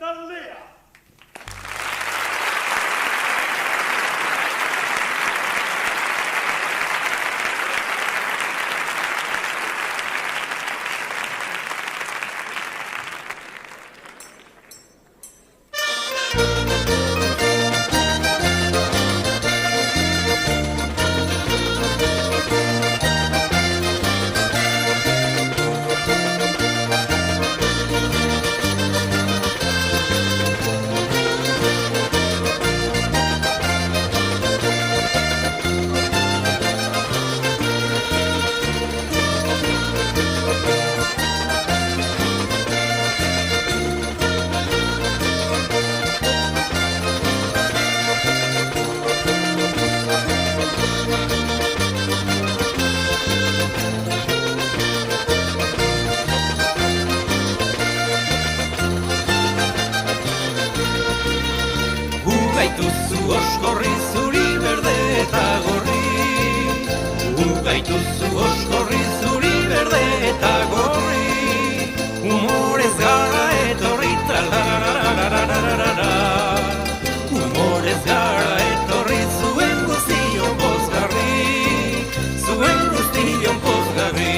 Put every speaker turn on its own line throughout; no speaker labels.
taldea.
Gaituzu oskorri zuri berde eta gorri. Gaituzu oskorri zuri berde eta gorri. Humorez gara etorri tralarararararara. Humorez gara etorri zuen guztion pozgarri. Zuen guztion pozgarri.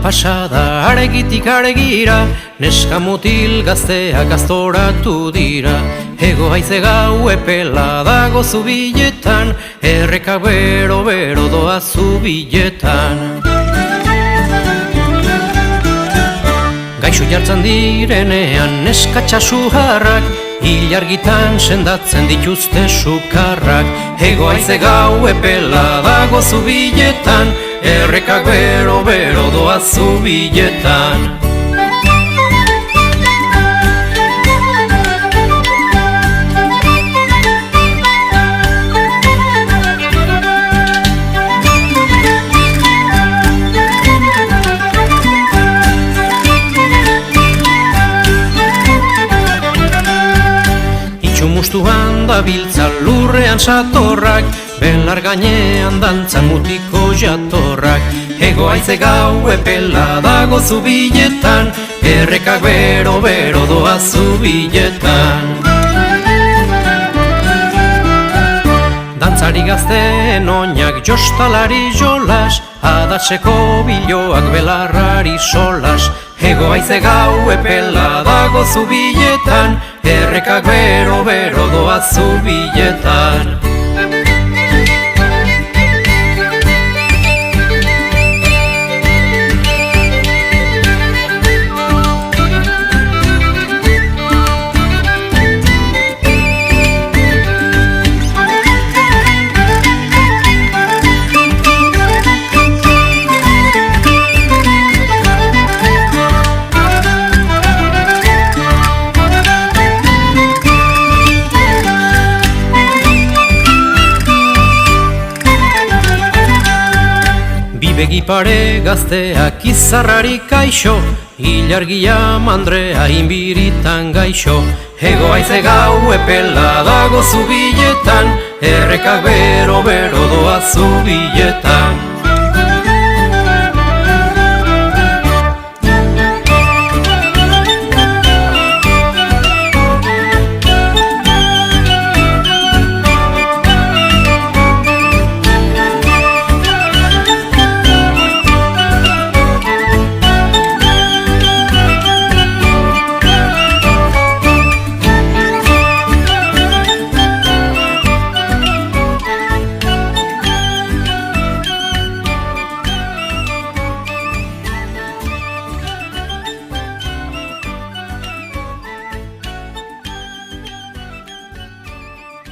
pasada aregitik aregira, neska mutil gazteak aztoratu dira. Ego haize gau epela dago zubiletan, errekak bero doa zubiletan. Gaixo jartzen direnean neska txasuharrak, ilargitan sendatzen dituzte sukarrak. Ego haize gau epela dago zubiletan, errekak bero doa zubiletan. Mustuan da biltza lurrean satorrak, belar gainean dantzan mutiko jatorrak. Ego haize gau epela dago zubiletan, errekak bero doa zubiletan. Dantzari gazteen oinak jostalari jolas, adatseko biloak belarrari solas. Ego haize gau epela dago zubiletan, errekak bero doa zubiletan. Begipare gazteak izarrari kaixo, ilargia mandrea inbiritan gaixo. Ego haize gau epela dago zubiletan, errekak bero doa zubiletan.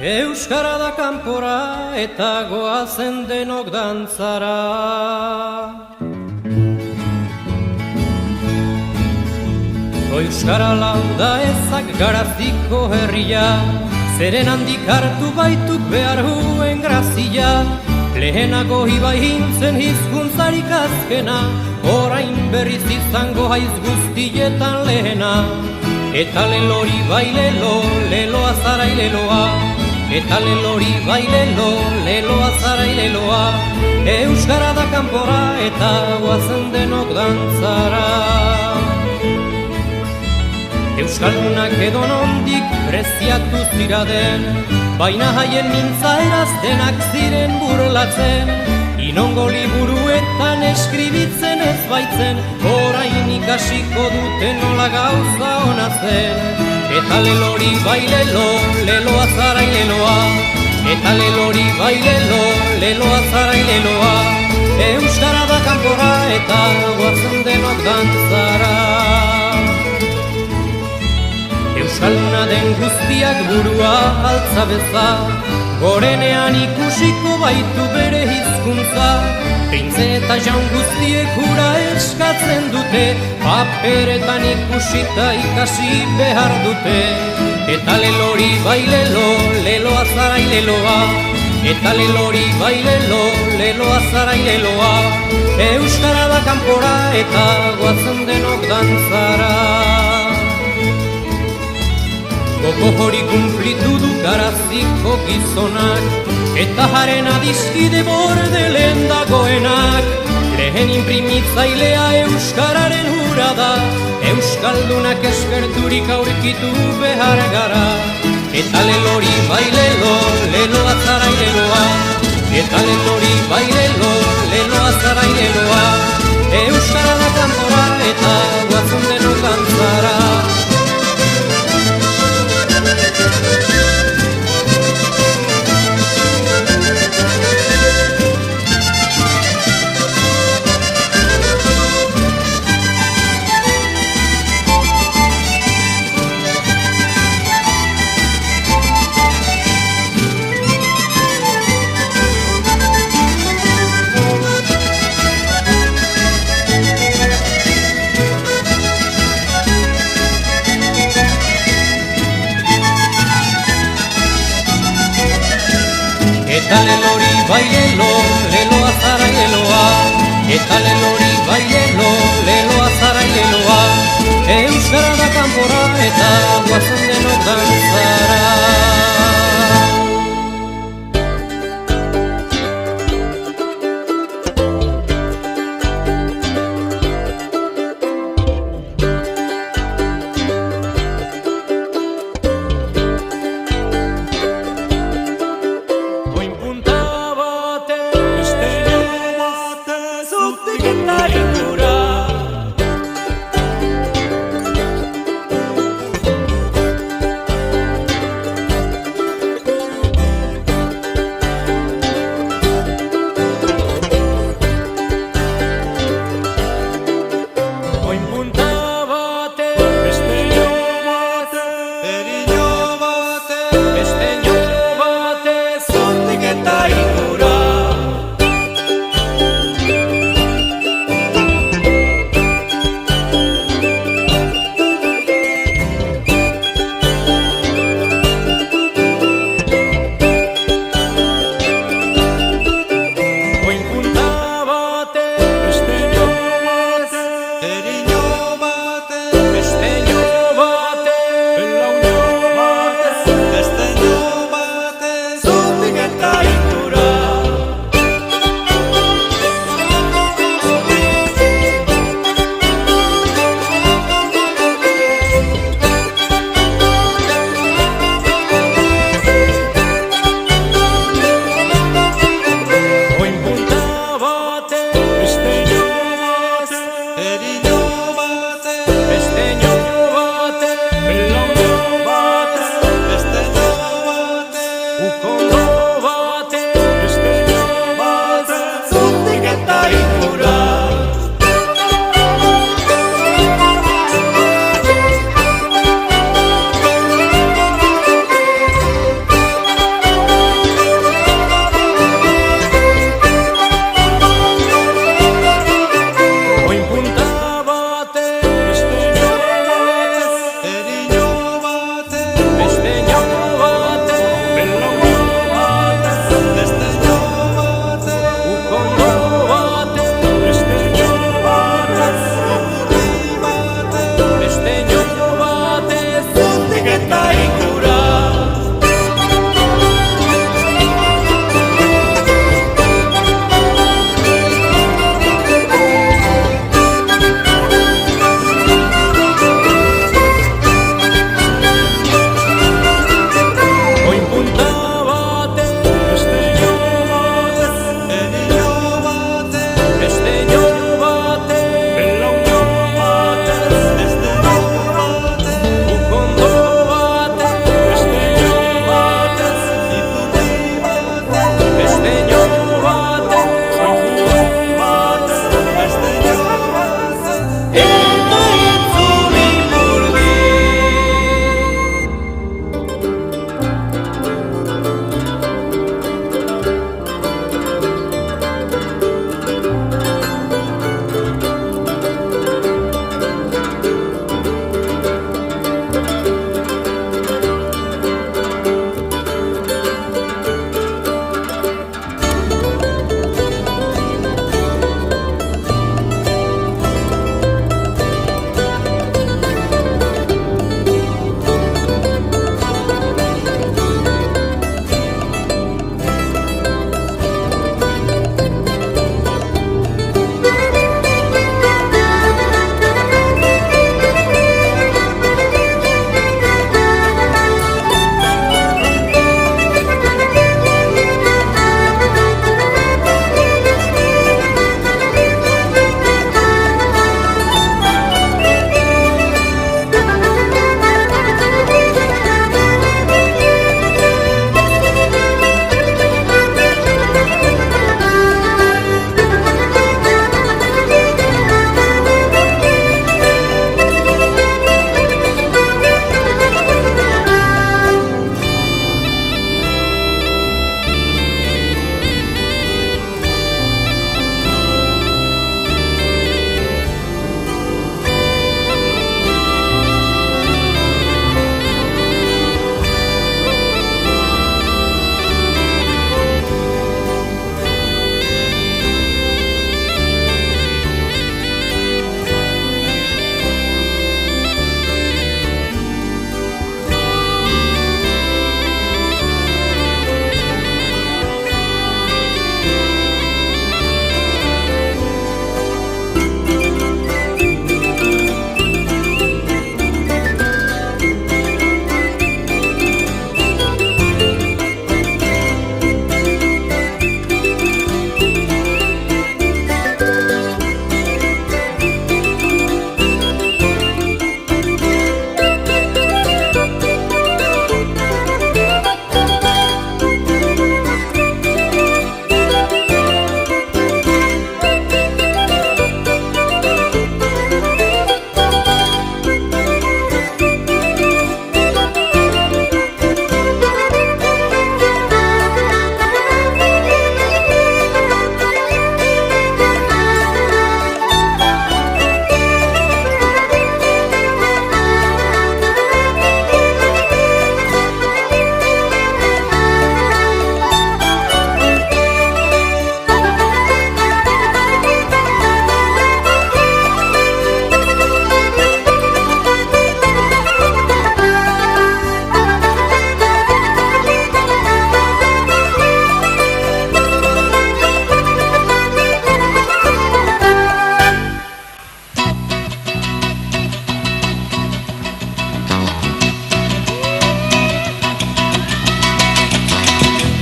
Euskara da kanpora eta goazen denok dantzara. Euskara lauda ezak garaziko herria, zeren handik hartu baituk behar huen grazia. Lehenago ibai hintzen hizkuntzarik azkena, orain berriz izango haiz guztietan lehena. Eta lelori bai leloa zarai leloa. Eta lelori bai leloa zarai leloa. Euskara da kanpora eta goazen denok dantzara. Euskaldunak edo nondik preziatu ziraden, baina haien mintza eraztenak ziren burlatzen. Inongo liburuetan eskribitzen ez baitzen, orain ikasiko duten nola gauza ona zen. Eta lelori bai leloa zarai leloa. Eta lelori bai leloa zarai leloa. Euskara da kanpora eta goazen denok dantzara. Euskalduna den guztiak burua altza beza, gorenean ikusiko baitu bere hizkuntza. Printze eta jaun guztiek hura eskatzen dute, paperetan ikusita ikasi behar dute. Eta lelori bai leloa zarai leloa. Eta lelori bai leloa zarai leloa. Euskara da kanpora eta goazen denok dantzara. Gogo hori kumplitu du garaziko gizonak, eta haren adiskide bordelen dagoenak. Lehen inprimitzailea euskararen hura da, euskaldunak eskerturik aurkitu behar gara. Eta lelori bai leloa zarai leloa. Eta lelori bai leloa zarai leloa. Euskara da kanpora eta guazen denok dantzara. Eta lelori bailelo, leloa zara leloa. Eta lelori bailelo, leloa zara leloa. Euskara da kanpora eta guazen denok dantzara.
Beste batez, zutik eta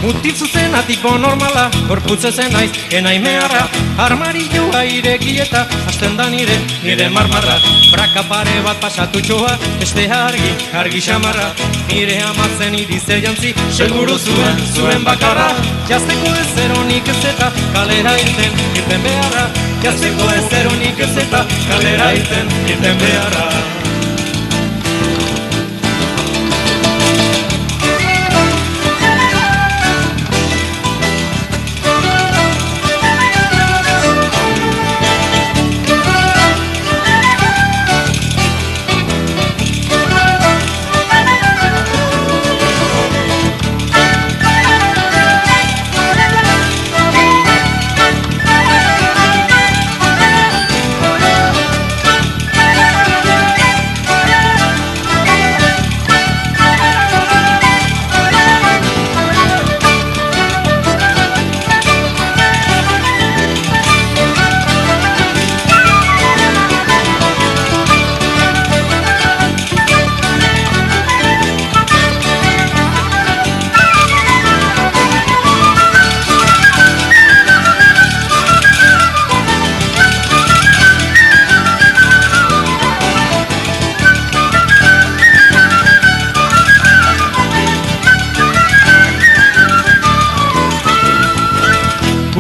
Mutil zuzenatiko normala, gorputz ezen naiz, enai meharra. Armarioa ireki eta hasten da nire marmarra. Braka pare bat pasatutxoa, beste argi xamarra. Nire amatzen idize jantzi, seguru zuen bakarra. Jazteko ez eronik ez eta kalera irten beharra. Jazteko ez eronik ez eta kalera irten beharra.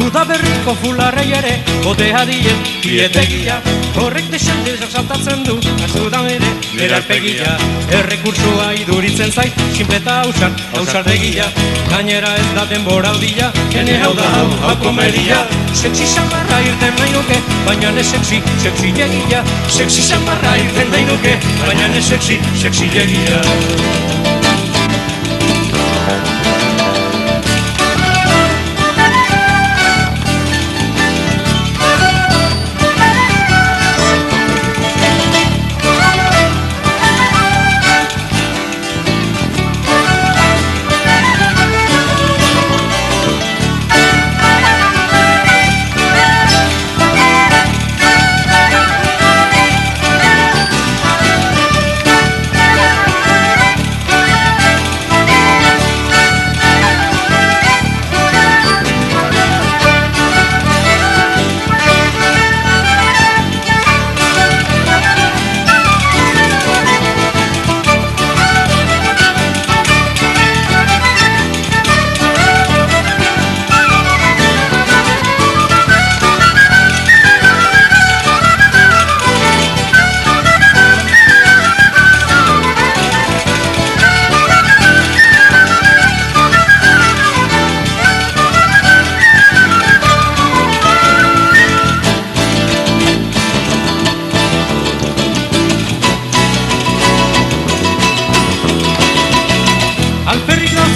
Udaberriko fularrei ere, botea dien, bietegia. Horrek desente saltatzen du, azudan ere, bere arpegia. Errekursua iduritzen zait, sinpleta hausardegia. Gainera ez da denboraldia, gene hau da hau komedia. Sexi xamarra irten nahi nuke, baina ne sexi egia. Sexi xamarra irten nahi nuke, baina ne sexi egia.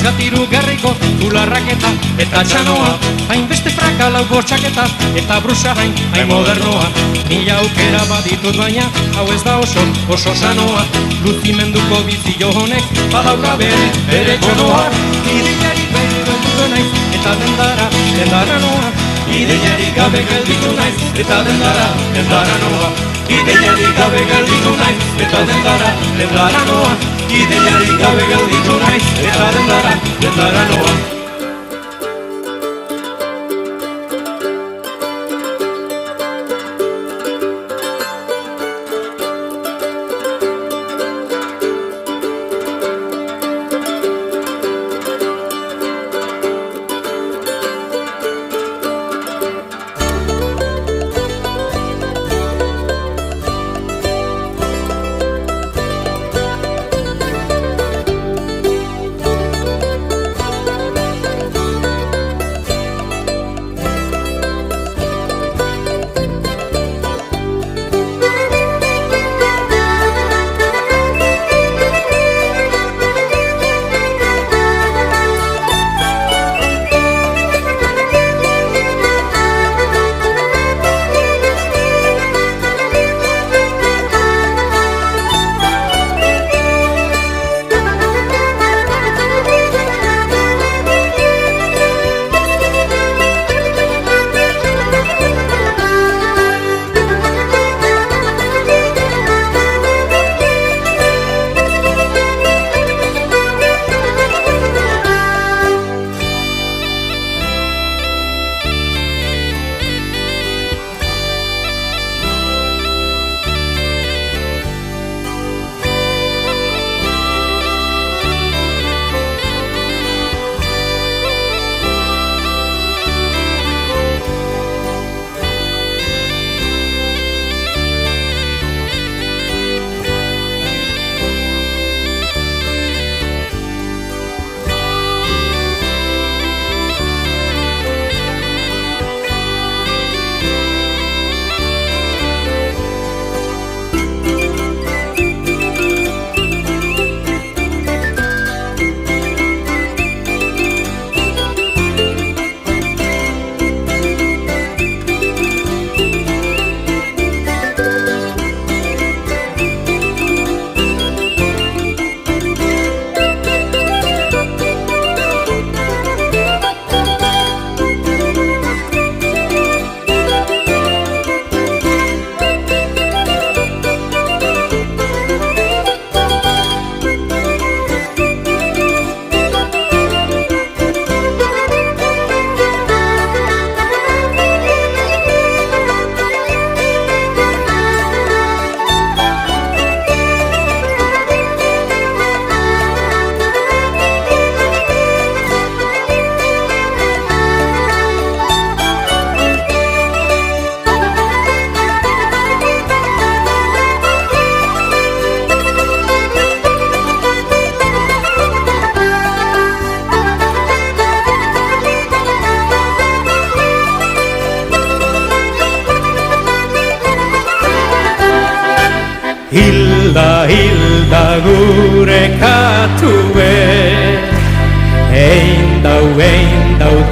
Gatiru garriko, fularraketa eta txanoa. Hainbeste fraka lau bortxaketa eta brusa hain modernoa. Mila aukera baditut baina, hau ez da oso sanoa. Luzimenduko bizio honek, badauka bere txanoa. Ideiarik bere gelditu naiz, eta dendara noa. Ideiarik gabe gelditu naiz, eta dendara noa. Ideiarik gabe gelditu naiz, eta dendara noa. Ideiarik gabe gelditu naiz, eta dendara noa.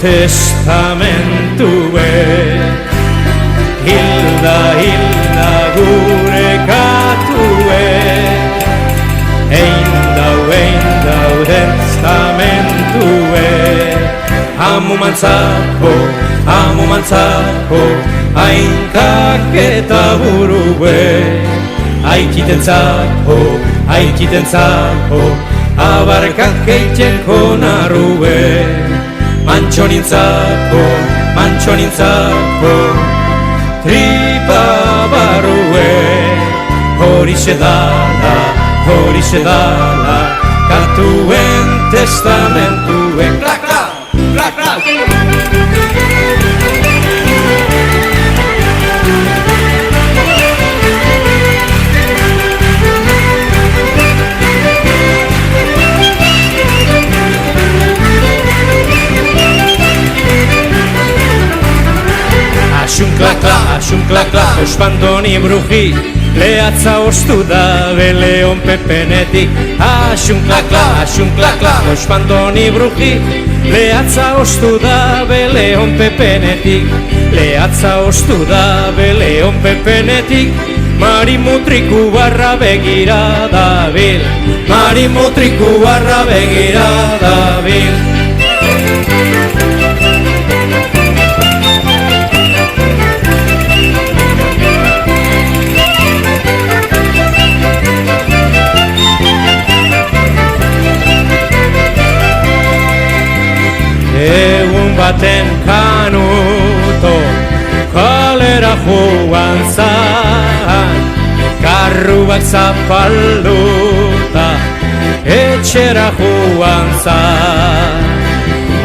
testamentue. Hilda, hilda gure katue, ein dau testamentue. Amu mantzako, hainkak eta burue. Aikitentzako, abarkak eiteko narrue. Mantxonintzako, tripa barrue. Horixe dala, katuen testamentue. Klak, klak, klak, klak. Asun klak klak, ospandoni bruji, lehatza ostu da Leon Pepenetik. Asun klak klak, ospandoni bruji, lehatza ostu da Leon Pepenetik. Lehatza ostu da Leon Pepenetik. Marimutriku barra begira dabil, Marimutriku barra begira dabil. Egun baten kanuto kalera joan zan, karruak zapalduta etxera joan zan.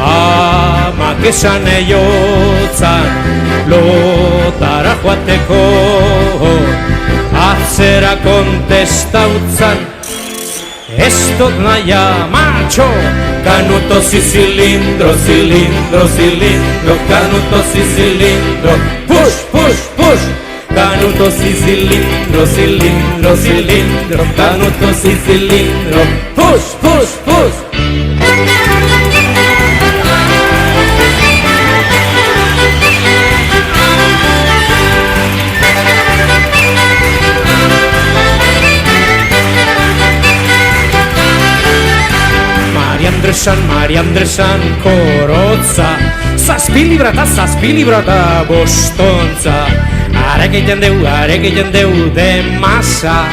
Amak esan eiotzan lotara joateko, atzera kontestautzan ez dut naia macho. Canutos y cilindro, canutos y cilindro, push, push, push. Canutos y cilindro, canutos y cilindro, push, push, push. Maria Andresan korotza, zazpilibrata bostontza. Arek egiten deu de masa,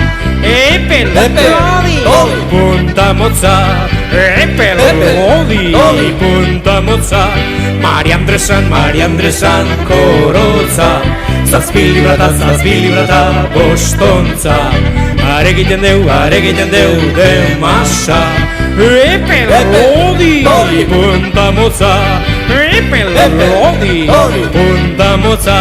epel lodi, punta motza. Epel lodi, punta motza. Maria Andresan korotza, zazpilibrata bostontza. Arek egiten deu de masa, epel lodi, punta motza. Epel lodi, punta motza.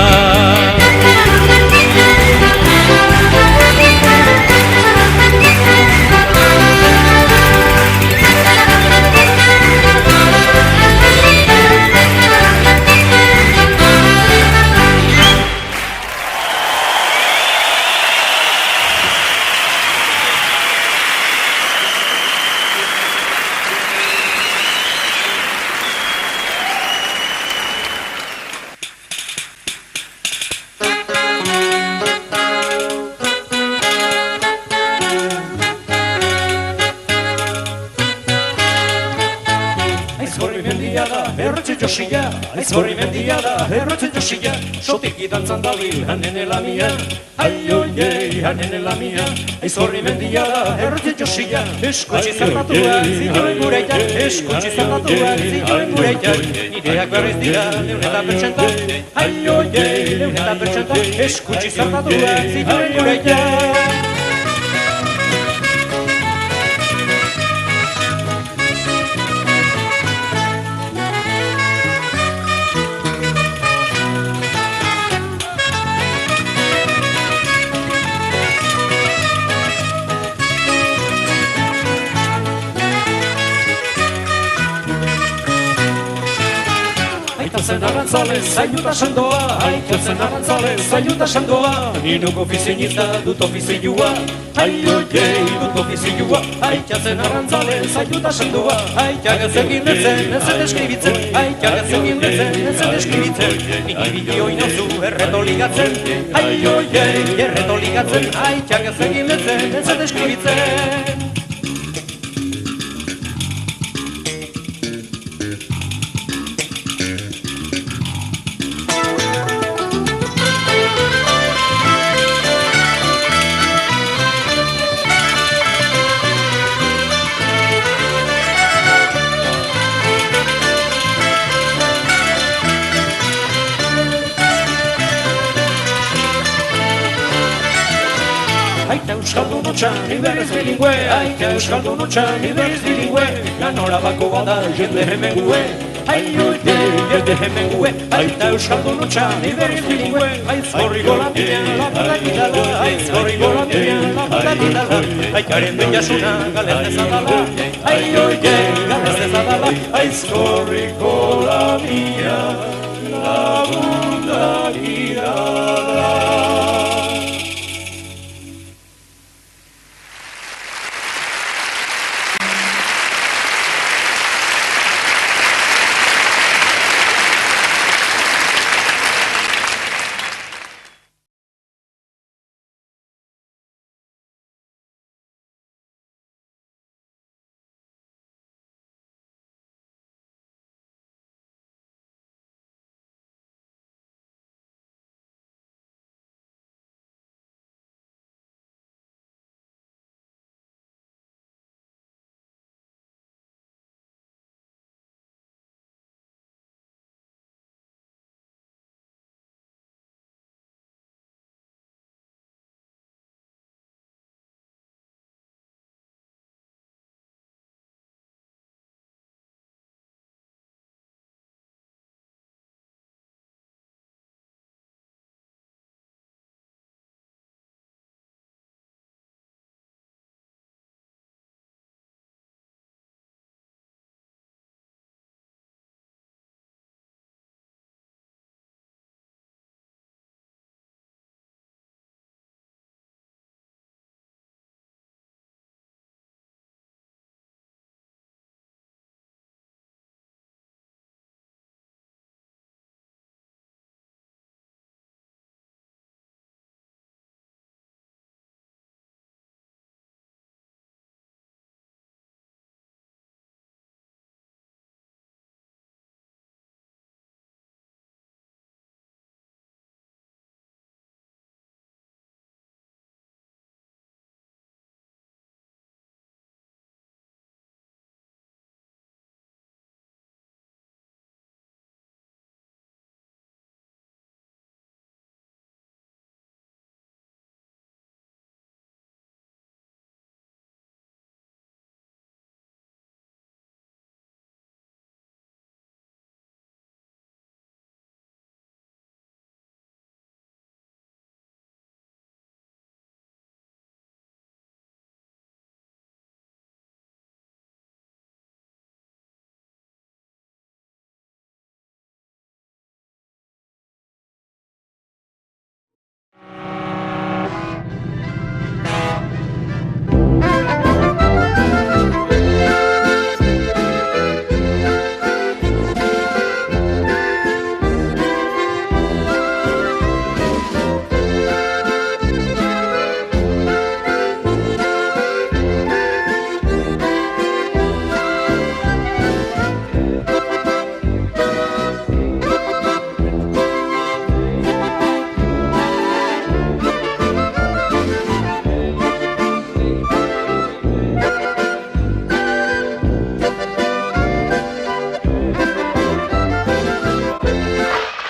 Aizkorri mendia da, errotzen josia, sotik dantzan dabil, hanen elamia. Aioiei, hanen elamia. Aizkorri mendia da, errotzen josia, eskutsi zerratuak zituen gureitan, eskutsi zerratuak zituen gureitan. Nireak berriz dira, leuneta pertsentan, aioiei, leuneta pertsentan, eskutsi zerratuak zituen gureitan.
aita zen Arantzale, zainu ta sandoa, aita zen Arantzale, zainu ta sandoa, ninuk ofizionista dut ofizioa, dut ofizioa, aita zen Arantzale, zainu ta sandoa, aita gazekin letzen, ez zen eskribitzen, aita gazekin letzen, ez zen eskribitzen, niki bideo inozu erreto ligatzen, erreto ligatzen, aita gazekin letzen, ez zen eskribitzen. Euskaldun utxan, iberrez bilingüe, aita Euskaldun utxan, iberrez bilingüe, ganora bako bada jende hemengue, jende hemengue, aita Euskaldun utxan, iberrez bilingüe, aizkorri golamina, laputatitala, aizkorri golamina, laputatitala, aikaren behiasuna, galez dezadala, galez dezadala, aizkorri golamina, laputatitala.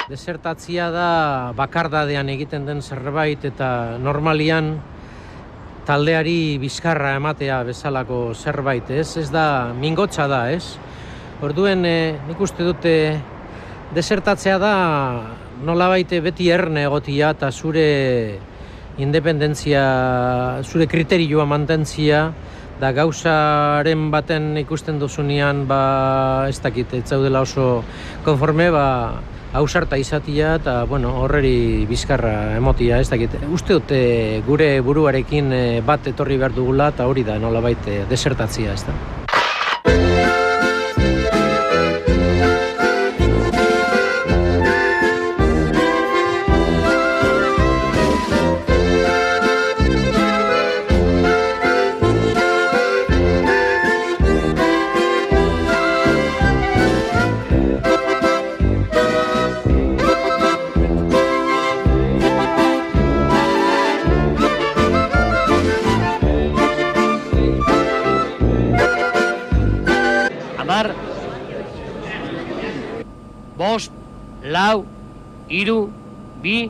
Desertatzia da bakardadean egiten den zerbait eta normalian taldeari bizkarra ematea bezalako zerbait, ez? Ez da, mingotsa da, ez? Orduen, nik uste dute desertatzea da nolabait beti erne egotia eta zure independentzia, zure kriterioa mantentzia
da gauzaren baten ikusten duzunean, ez dakit, ez zaudela oso konforme, ausarta izatia eta horreri bizkarra emotia, ez dakit. Uste dute gure buruarekin bat etorri behar dugula eta hori da nolabait desertatzia, ez da.
Bost, lau, hiru, bi,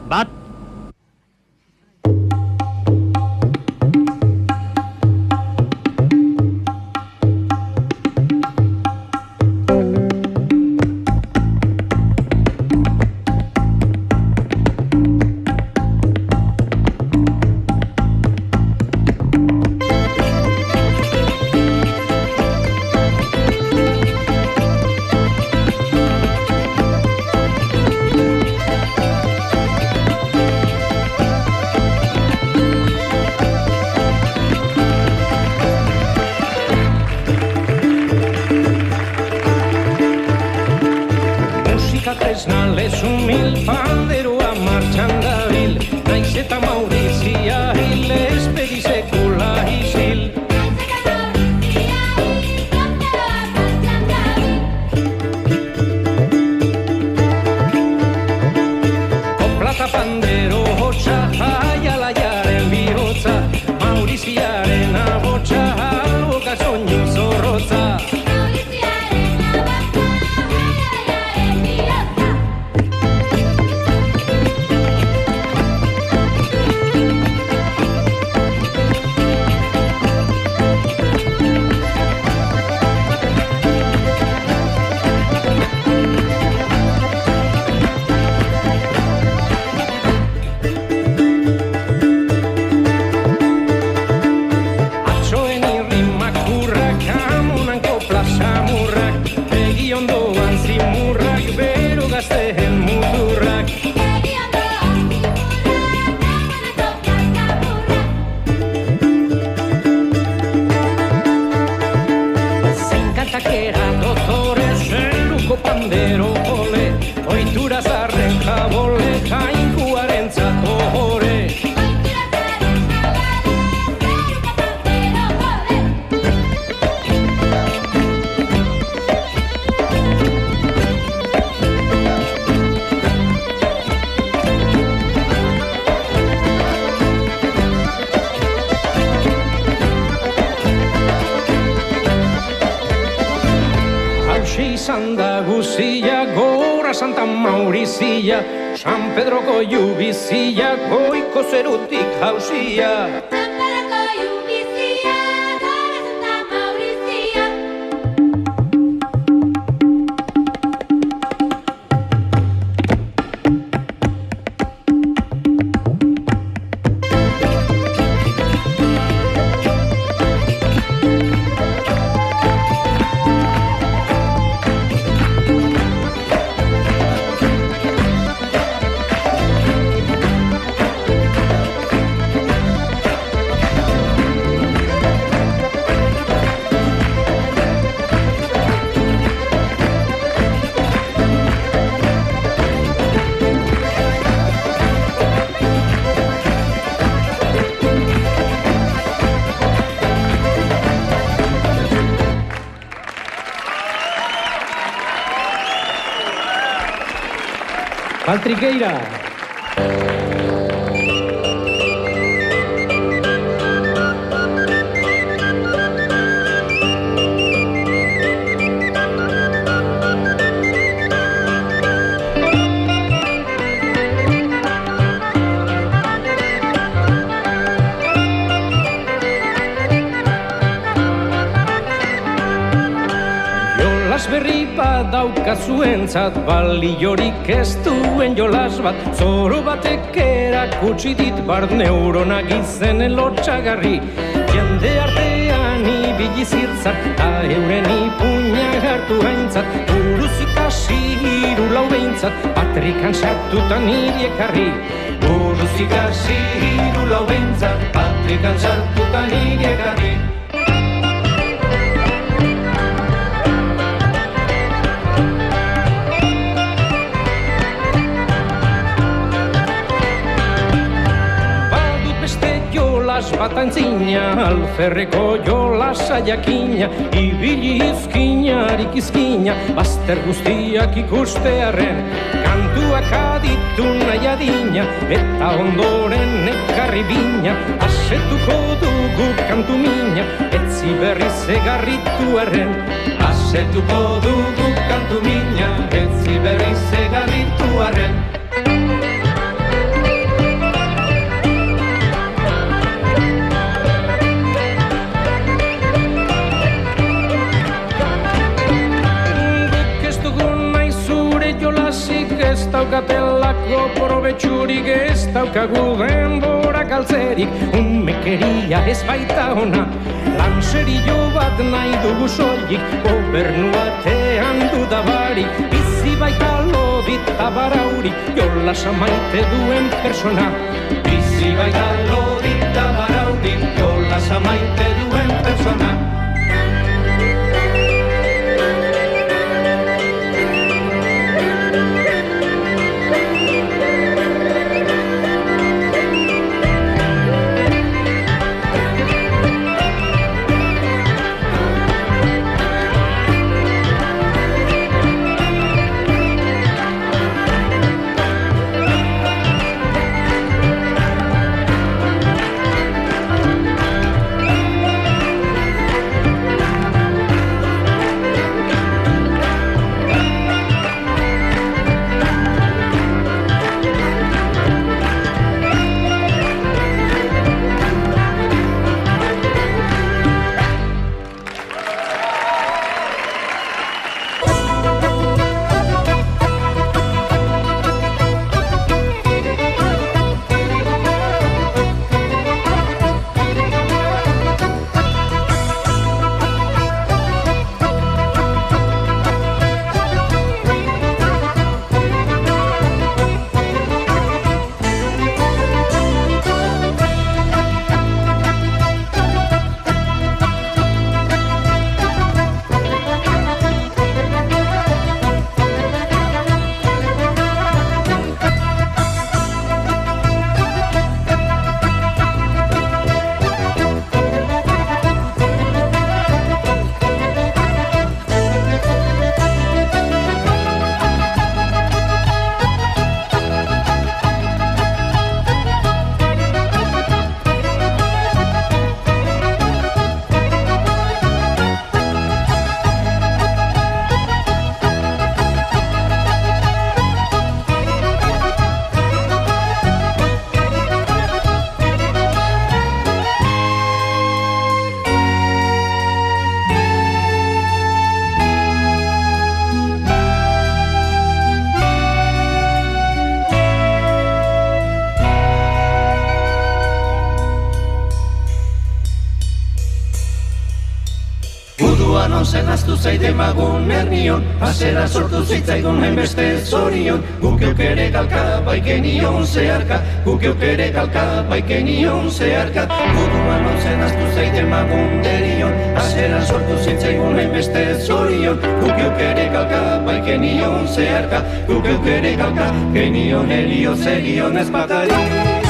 bat.
Santa Maurizia, San Pedroko Jubizia, goiko zerutik jauzia.
San Pedroko Jubizia, gora Santa Maurizia.
Patriqueira. Berri bat daukazuentzat baliorik ez duen jolas bat, zoro batek erakutsi dit bart neuronak izenen lotxagarri, jende artean biltzar, ta euren ipuña hartu haintzat, buruz ikasi hiru lau behintzat, patrikan sartuta niri ekarri. Buruz ikasi hiru lau behintzat, patrikan sartuta niri ekarri. Bat antzina, alferreko jolasa jakina, ibili izkinarik izkina, bazter guztiak ikustearen, kantuak aditu nahi adina, eta ondoren ekarri bina, asetuko dugu kantu mina, etzi berriz egarritu erren. Asetuko dugu kantu mina, etzi berriz egarritu erren. Ez daukatelako probetxurik, ez daukagu denbora galtzerik, unmekeria ez baita ona, lan serio bat nahi dugu soilik, gobernuatean dudabarik, bizi baita lodita baraurik, jolasa maite duen persona. Bizi baita lodita baraurik, jolasa maite duen persona.
non zenaztu zaide magun ernion, hasera sortu zitzaigun hainbeste zorion, gukeuk ere galka baikenion zeharka, gukeuk ere galka baikenion zeharka, buruan non zenaztu zaide magun erion, hasera sortu zitzaigun hainbeste zorion, gukeuk ere galka baikenion zeharka, gukeuk ere galka genion erio zerion ez batari.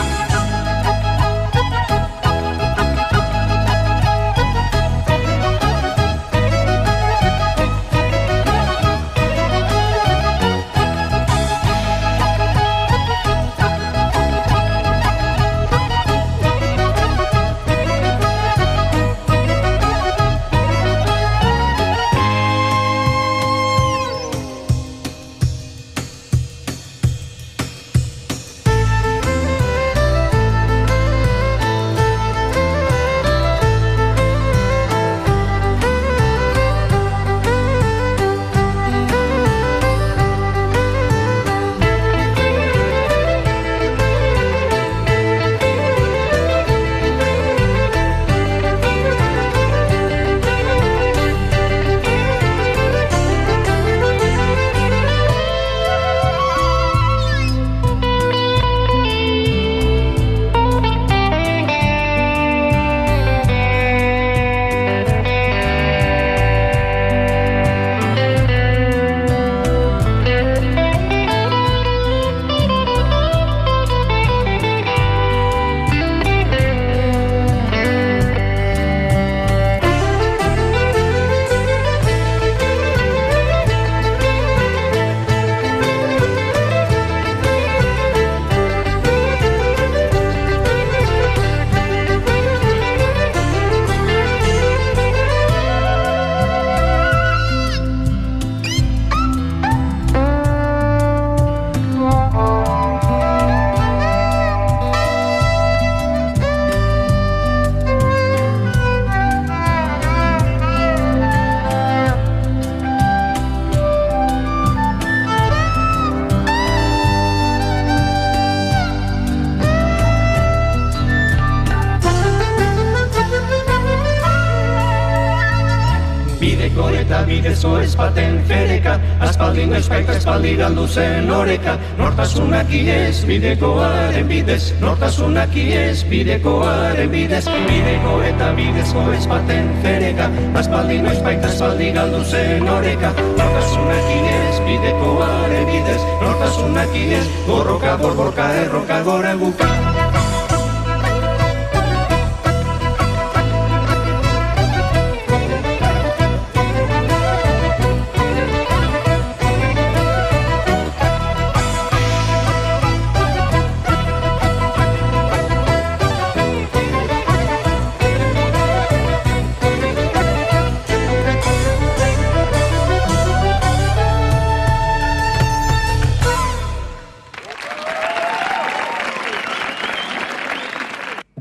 bideko eta bidezko ez baten fereka, aspaldi noiz baita espaldi galdu zen oreka, nortasunak iez bidekoaren bidez, nortasunak iez bidekoaren bidez, bideko eta bidezko ez baten fereka, aspaldi noiz baita espaldi galdu zen oreka, nortasunak iez bidekoaren bidez, nortasunak iez, borroka, borborka, erroka, gora guka.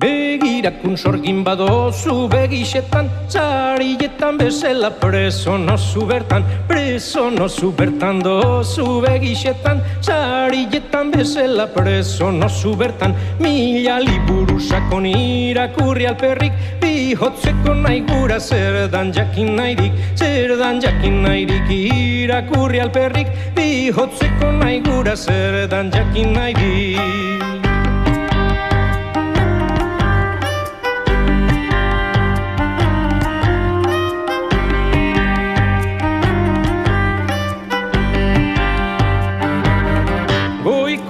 Begirakun sorgin badozu begixetan, txarietan bezala preso nozu bertan, preso nozu bertan dozu begixetan, txarietan bezala preso nozu bertan, mila liburu sakon irakurri alperrik, bihotzeko nahi gura zer dan jakin nahirik, irakurri alperrik, bihotzeko nahi gura zer dan jakin nahirik.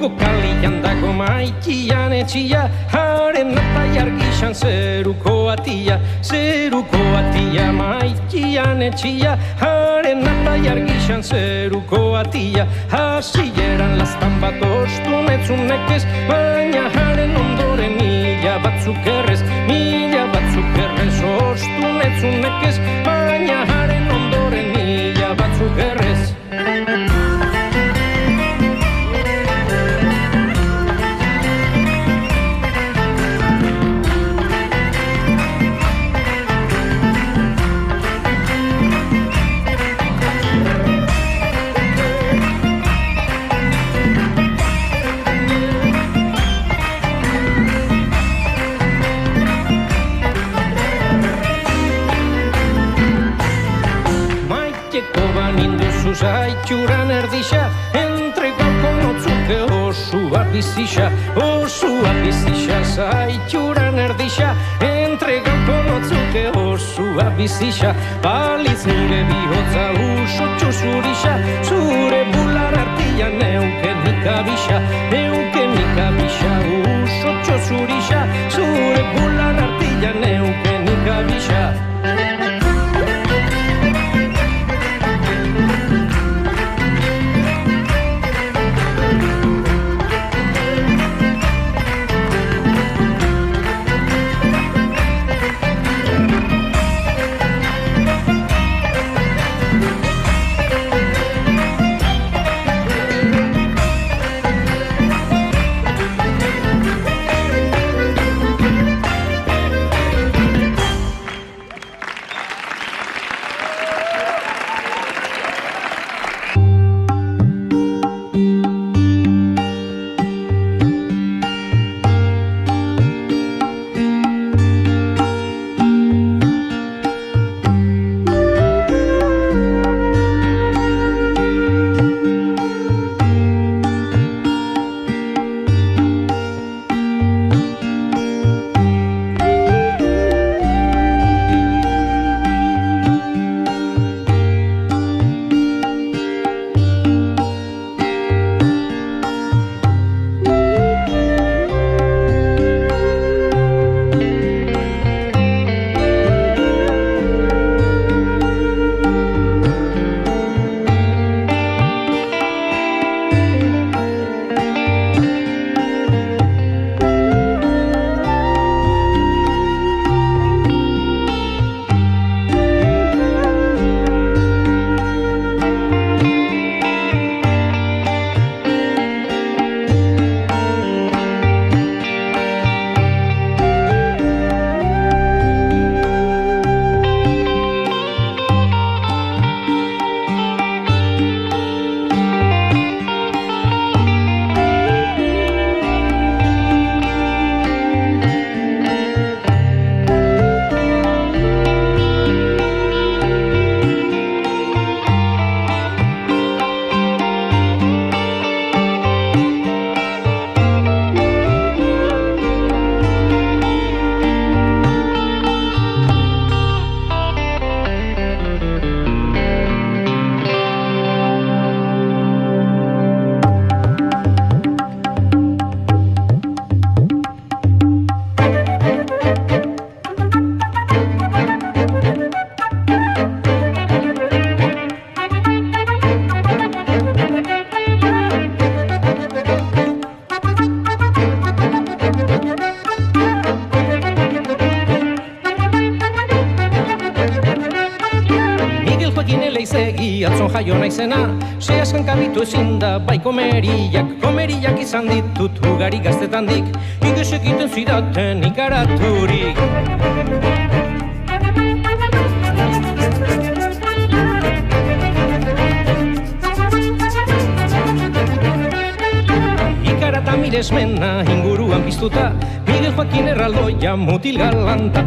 Kalian dago maitian etxia, haren eta jargixan zeruko atia, maitian etxia, haren eta jargixan zeruko atia, hasieran lastan bat ostu netzunekez, baina haren ondoren mila batzuk errez, ostu netzunekez, baina haren ondoren mila batzuk errez. Zaitxuran erdixa, entregauko notzuke osua bizixa, zaitxuran erdixa, entregauko notzuke osua bizixa, balitz nire bihotza usotxo zurixa, zure bular artian neuke nikabisa, usotxo zurixa, zure bular artian neuke nikabisa. leizegi atzon jaio naizena, se askan kabitu ezin da bai komeriak izan ditut ugari gaztetandik, igesek egiten zidaten ikaraturik. Ikarata miresmena inguruan piztuta, Miguel Joaquin erraldoia mutil galanta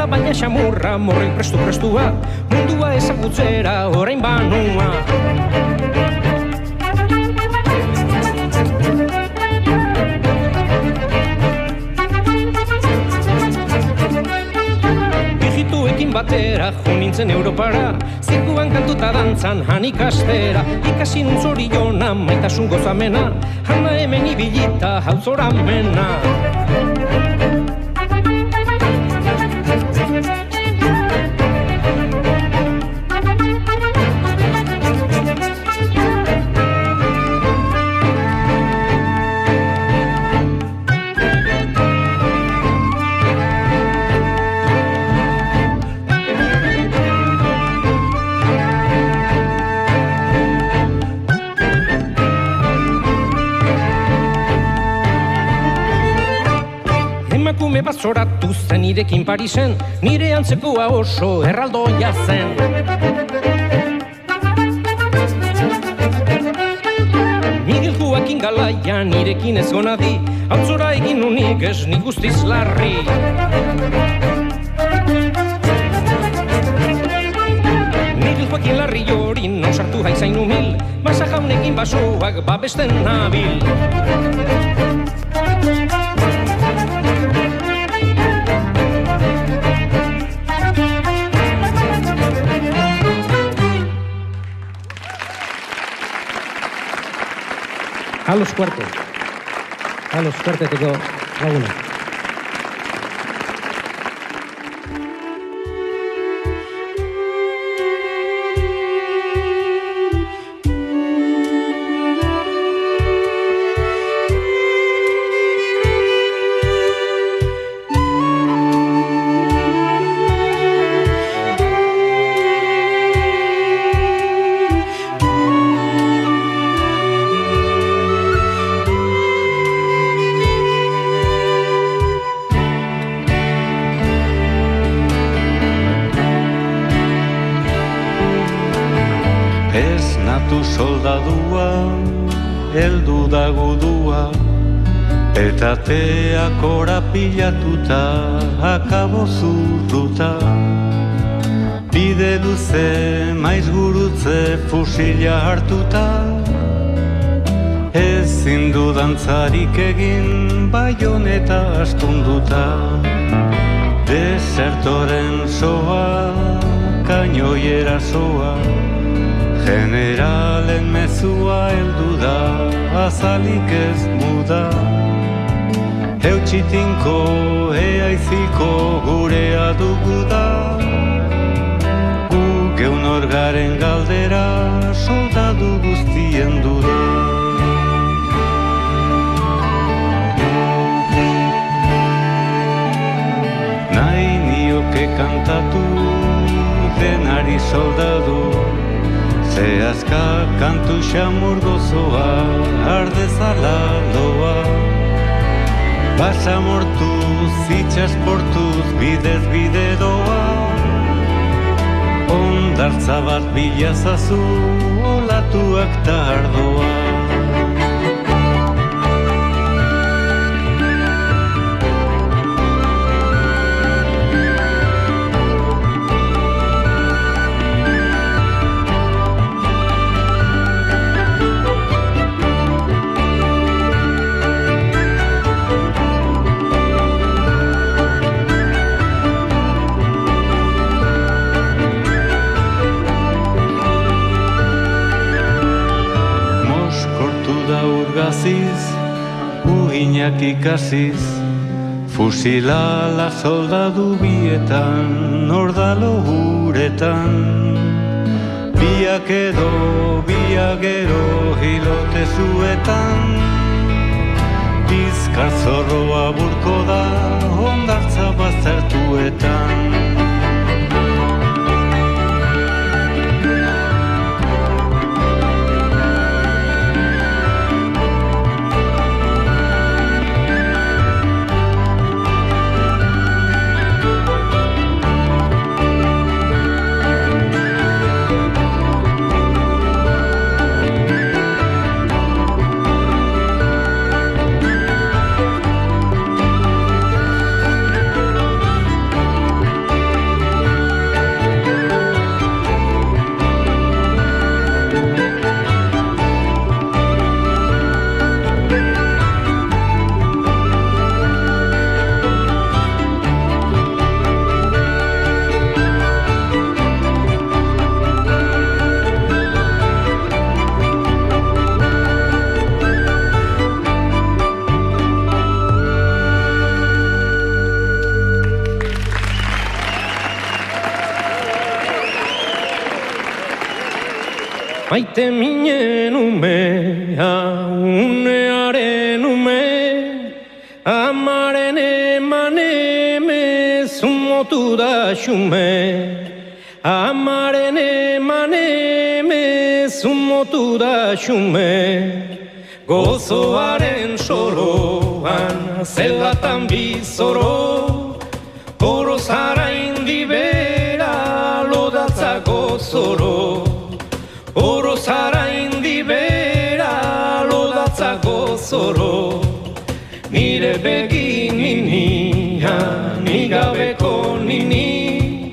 baina xamurra morroi prestua, mundua ezagutzera orain banua. Ijituekin batera jo nintzen Europara, zirkuan kantuta dantzan han ikastera, ikasi nun zoriona maitasun gozamena, hana hemen ibilita hau zoramena. Emakume bat zoratu zen nirekin Parisen, nire antzekoa oso erraldoia zen. Miguel Joaquin galaia nirekin ez gonadi, autzora egin unik ez nik guztiz larri. Miguel Joaquin larri hori non sartu haizain umil, basa jaunekin basoak babesten nabil.
A los cuarteteko laguna.
Esnatu soldadua, heldu da gudua, eta teak korapilatuta, akabo zurruta. Bide duze, maiz gurutze, fusila hartuta, ezin du dantzarik egin, baioneta astunduta. Desertoren soa, kainoiera soa, generalen mezua heldu da, azalik ez muda. Eutxitinko, eaiziko gurea dugu da, gu geun orgaren galdera, soldadu guztien duda. Nahi nioke kantatu, denari soldadu, zeazka kantu xamur gozoa, ardezala loa. Basamortuz, itxasportuz, bidez bide doa, ondartza bat bilazazu, olatuak ta ardoa. Uhinak ikasiz, fusilala soldadu bietan, ordalo uretan. Biak edo, biak gero, hilote zuetan. Bizkar zorroa burko da, ondartza baztertuetan.
Maite minen umea, unearen ume, amaren eman emez motu da xume. Amaren eman emez motu da xume. Gozoaren soroan, zelatan bizoro, oro zara indibera, lodatza gozoro. Oro zara indibera, lodatza gozoro. Nire begi ninia, nigabeko nini,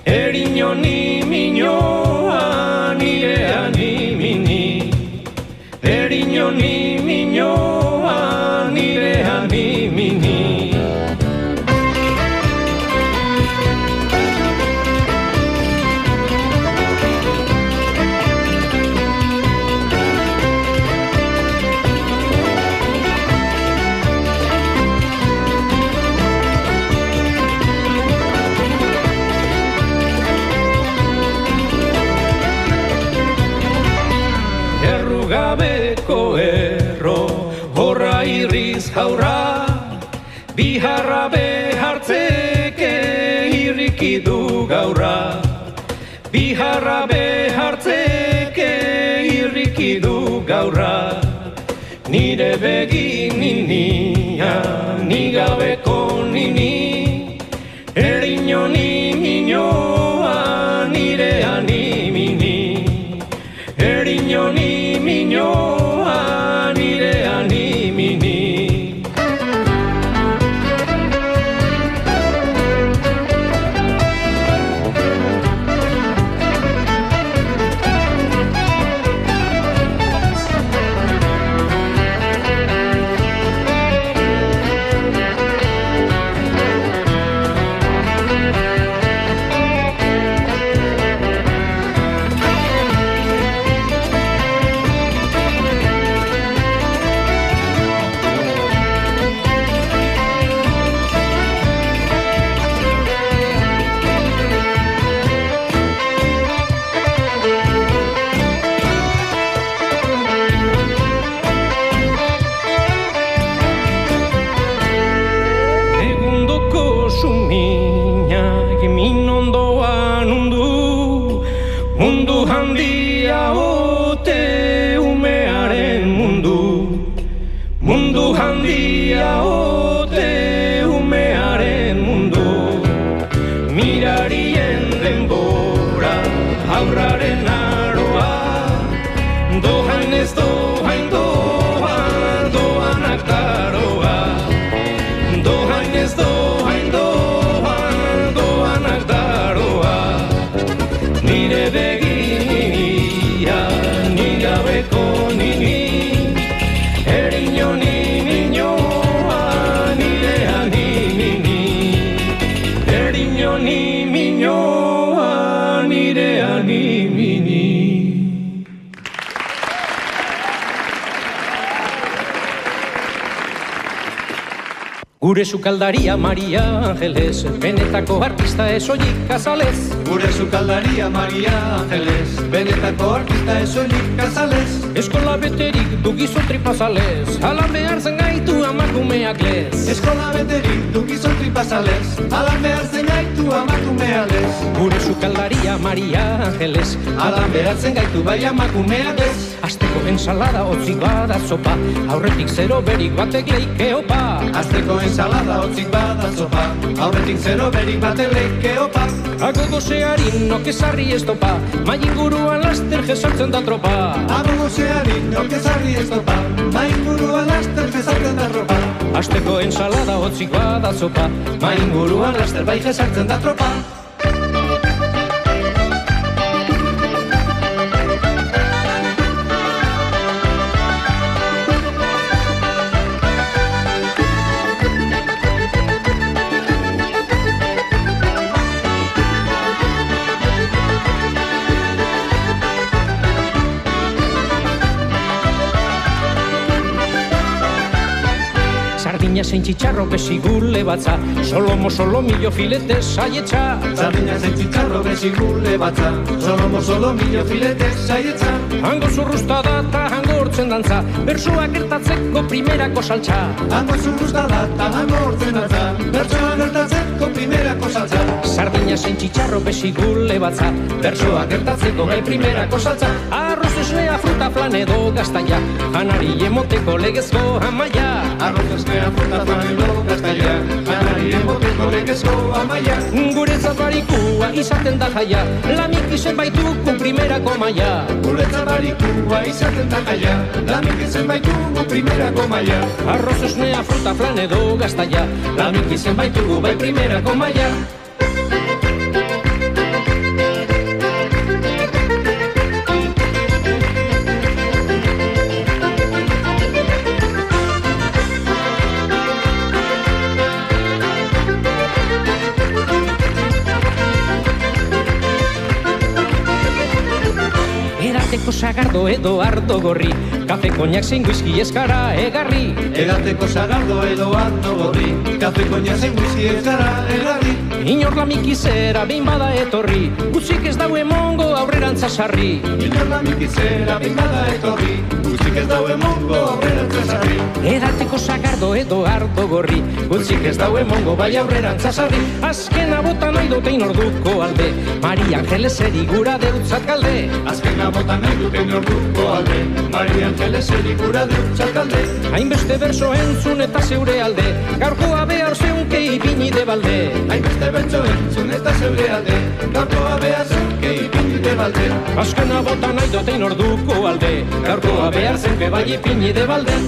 erino ni minoa, nirea ni mini. Erino ni minoa, nirea ni mini. Errugabeko erro, horra irriz jaurra, biharra behartzeke irrikidu gaurra. Biharra behartzeke irrikidu gaurra. Nire begi ninia, nigabeko nini, erino ni minoa, nirea ni mini. Erino ni minoa, nirea ni mini. Mundu handia ote umearen mundu. Mundu handia ote umearen mundu. Mirarien denbora, haurraren aroa, dohain ez dohain doan, doanak daroa. Dohain ez dohain doan, doanak daroa. Nire begia, nigabeko nini, erino ni minoa, nirea ni mini. Erino ni minoa, nirea ni mini. Gure sukaldaria Maria Angeles, benetako artista ez oik azalez.
Gure sukaldaria Maria Angeles, benetako artista ez oik azalez.
Eskola beterik du gizon tripazalez, hala behar zen gaitu amakumeak lez.
Eskola beterik du gizon tripazalez, hala behar zen gaitu amakumeak lez.
Gure sukaldaria Maria Angeles,
hala behar zen gaitu bai amakumeak lez.
Asteko ensalada hotzik bada zopa, aurretik zero berik batek leike opa.
Asteko ensalada hotzik bada zopa, aurretik zero berik batek leike opa.
Ago gozeari nokezarri ez topa, main guruan laster jesartzen da tropa.
Ago gozeari nokezarri ez topa, main guruan laster jesartzen da tropa.
Asteko ensalada hotzik bada zopa,
main guruan laster bai jesartzen da tropa.
Sardina zein txitxarro besigule batza, solomillo filete saietxa.
Sardina zein txitxarro besigule batza, solomillo filete saietxa.
Hango zurrusta da eta hango hortzen dantza, bersoak gertatzeko primerako saltza.
Hango zurrusta da eta hango hortzen dantza, bersoak gertatzeko primerako saltza.
Sardina zein txitxarro besigule batza, bersoak gertatzeko gai primerako saltza. Arroz esnea, fruta, flan edo gaztaia, janari emoteko legezko amaia.
Arroz esnea, fruta, flan edo gaztaia, janari emoteko legezko amaia.
Guretzat barikua izaten da jaia, lamik izen baituko primerako maia.
Guretzat barikua izaten da jaia, lamik izen baituko primerako maia.
Arroz esnea, fruta, flan edo gaztaia, lamik izen baituko bai primerako maia. Edateko sagardo edo ardo gorri, kafe koinak zein whisky eskara egarri.
Edateko sagardo edo ardo gorri, kafe koinak zein whisky eskara egarri.
Inor lamik izera behin bada etorri, gutxik ez dau emongo aurrerantza sarri.
Inor lamik izera behin bada etorri, gutxik ez dau emongo aurrerantza sarri.
Edateko sagardo edo ardo gorri, gutxik ez dau emongo bai aurrerantza sarri. Azkena bota nahi dotein orduko alde, Mari Angeles erigura deutzat galde.
Azkena bota nahi duten orduko alde, Mari Angeles erigura deutzat galde.
Hainbeste berso entzun eta zeure alde, gaurkoa behar zeunke ipini de balde.
Hainbeste berso entzun eta zeure alde, gaurkoa behar zeunke ipini de balde.
Azkena bota nahi dotein orduko alde, gaurkoa behar zeunke bai ipini de balde.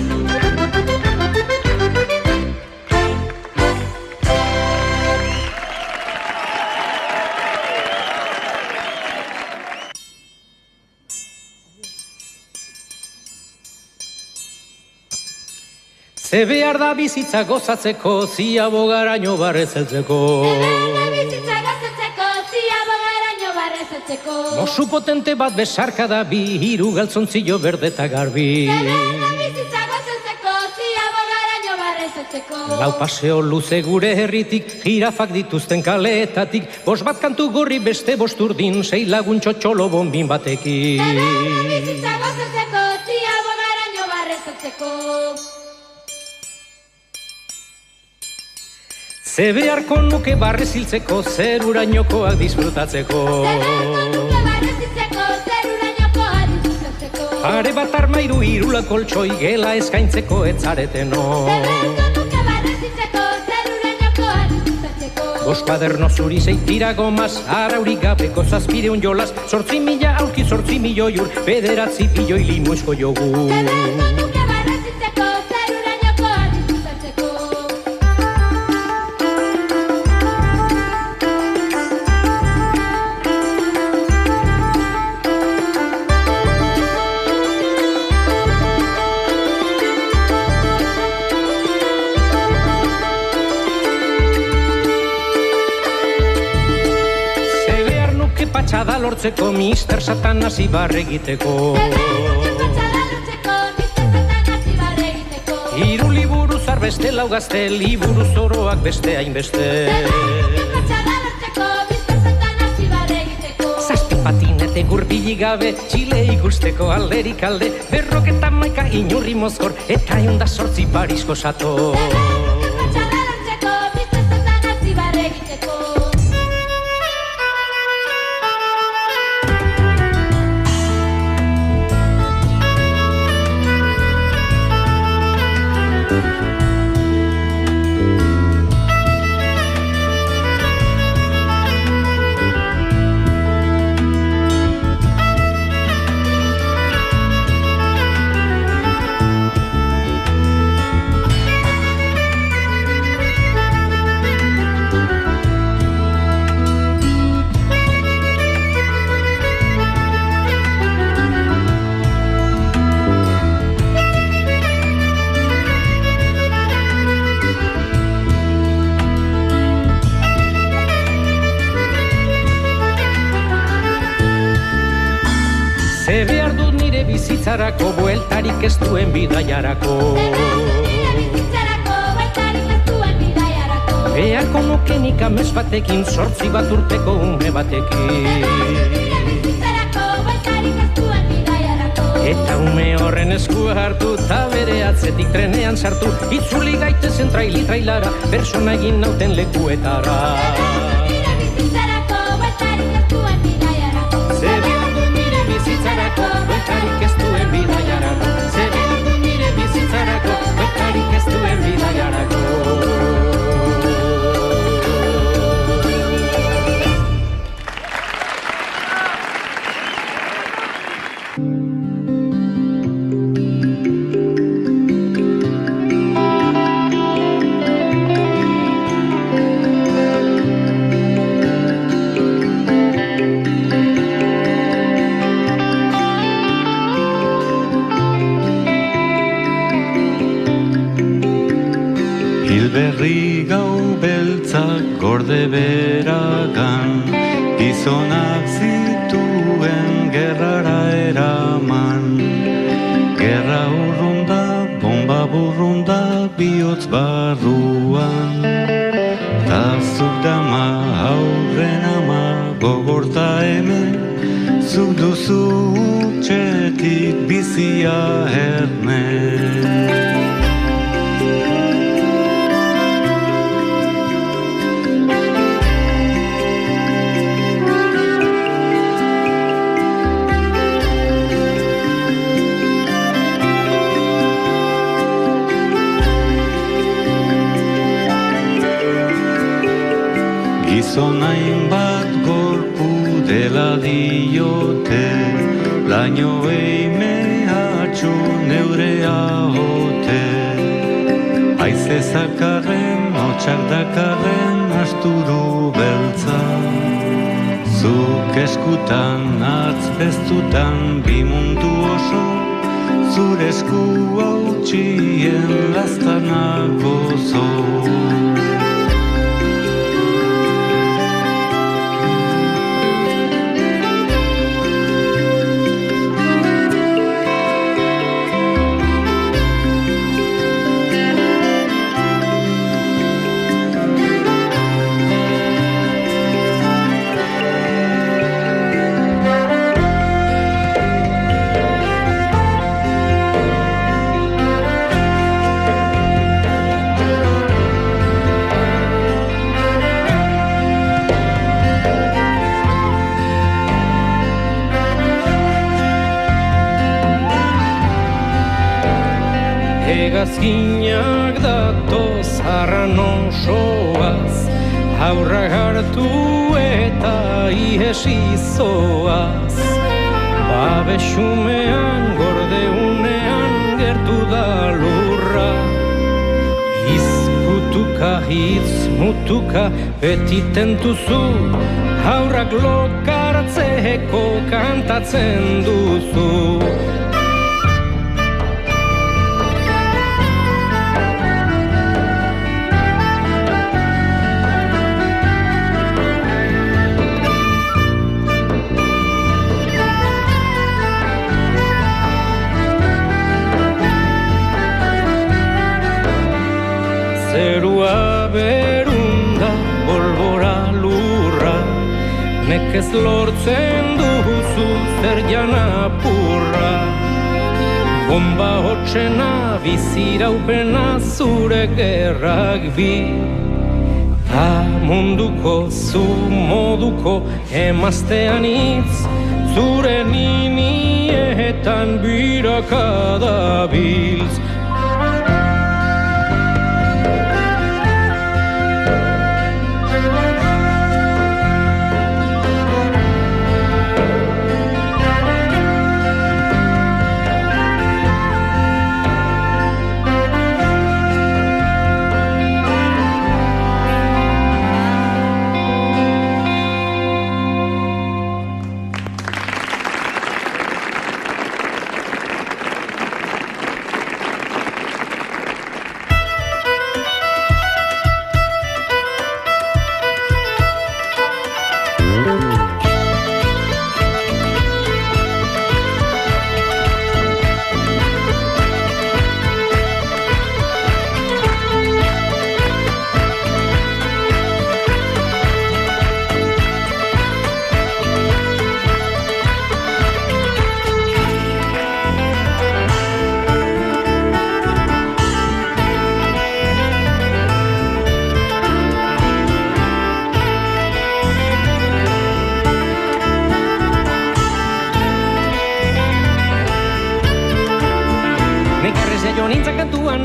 Ze behar da bizitza gozatzeko, zia bogaraino barrezeltzeko.
Bizitza gozatzeko, zia bogaraino barrezeltzeko.
Mosu potente bat besarka da bi, hiru galtzontzillo berde eta garbi.
Bizitza gozatzeko, zia bogaraino barrezeltzeko.
Lau paseo luze gure herritik, jirafak dituzten kaletatik, bost bat kantu gorri beste bost urdin, sei lagun txotxolo bombin batekin.
Bizitza gozatzeko, zia bogaraino barrezeltzeko.
Ze beharko nuke barreziltzeko, zerurainokoak disfrutatzeko. Pare bat armairu irula koltsoi, gela eskaintzeko etzareten Bost kaderno zuri zeitira gomaz, araurik gabeko zazpireun jolaz, 8.000 aurki 8 milioi ur, 9 milioi limuezko jogu. Patxada lortzeko, Mister Satanaz ibarre egiteko. Hiru liburu zar beste, lau gazte, liburu zoroak beste hainbeste. Zazpi patinete gurbili gabe, Txile ikusteko alderik alde, berroketa maika inurri mozkor, eta eunda 8 Parisko sato. Ze behar dut nire bizitzarako, bueltarik ez duen bidaiarako. Beharko nukenik amets batekin, 8 bat urteko ume batekin. Eta ume horren eskua hartu, ta bere atzetik trenean sartu, itzuli gaitezen trailara, persona egin nauten lekuetara. Zebeago nire bizitzarako, bueltarik ez duen bidaiarako. Zebeago nire bizitzarako, bueltarik ez duen bidaiarako.
Hilberri gau beltzak gorde beragan, gizonak zituen gerrara eraman. Gerra urrunda, bomba burrunda, bihotz barruan. Ta zuk dama aurren ama, gogorta hemen, zuk duzu utxetik bizia erne. Gizonain bat gorpu dela diote, laino eimehatxu neurea hote. Aize zakarren, hotxak dakarren asturu beltza. Zuk eskutan, atz beztutan, bi mundu oso, zure esku hautxien lastanak gozo.
Hegazkinak datoz arran osoaz, haurrak hartu eta ihesi zoaz. Babesumean gordeunean gertu da lurra, izkutuka hitz mutuka beti tentuzu, haurrak lokartzeko kantatzen duzu. Zerua berunda, bolbora lurra, nekez lortzen duzu zer janapurra. Bomba hotxena, biziraupena zure gerrak bi. Ta munduko zu moduko emaztean hitz, zure ninietan birakada biltz.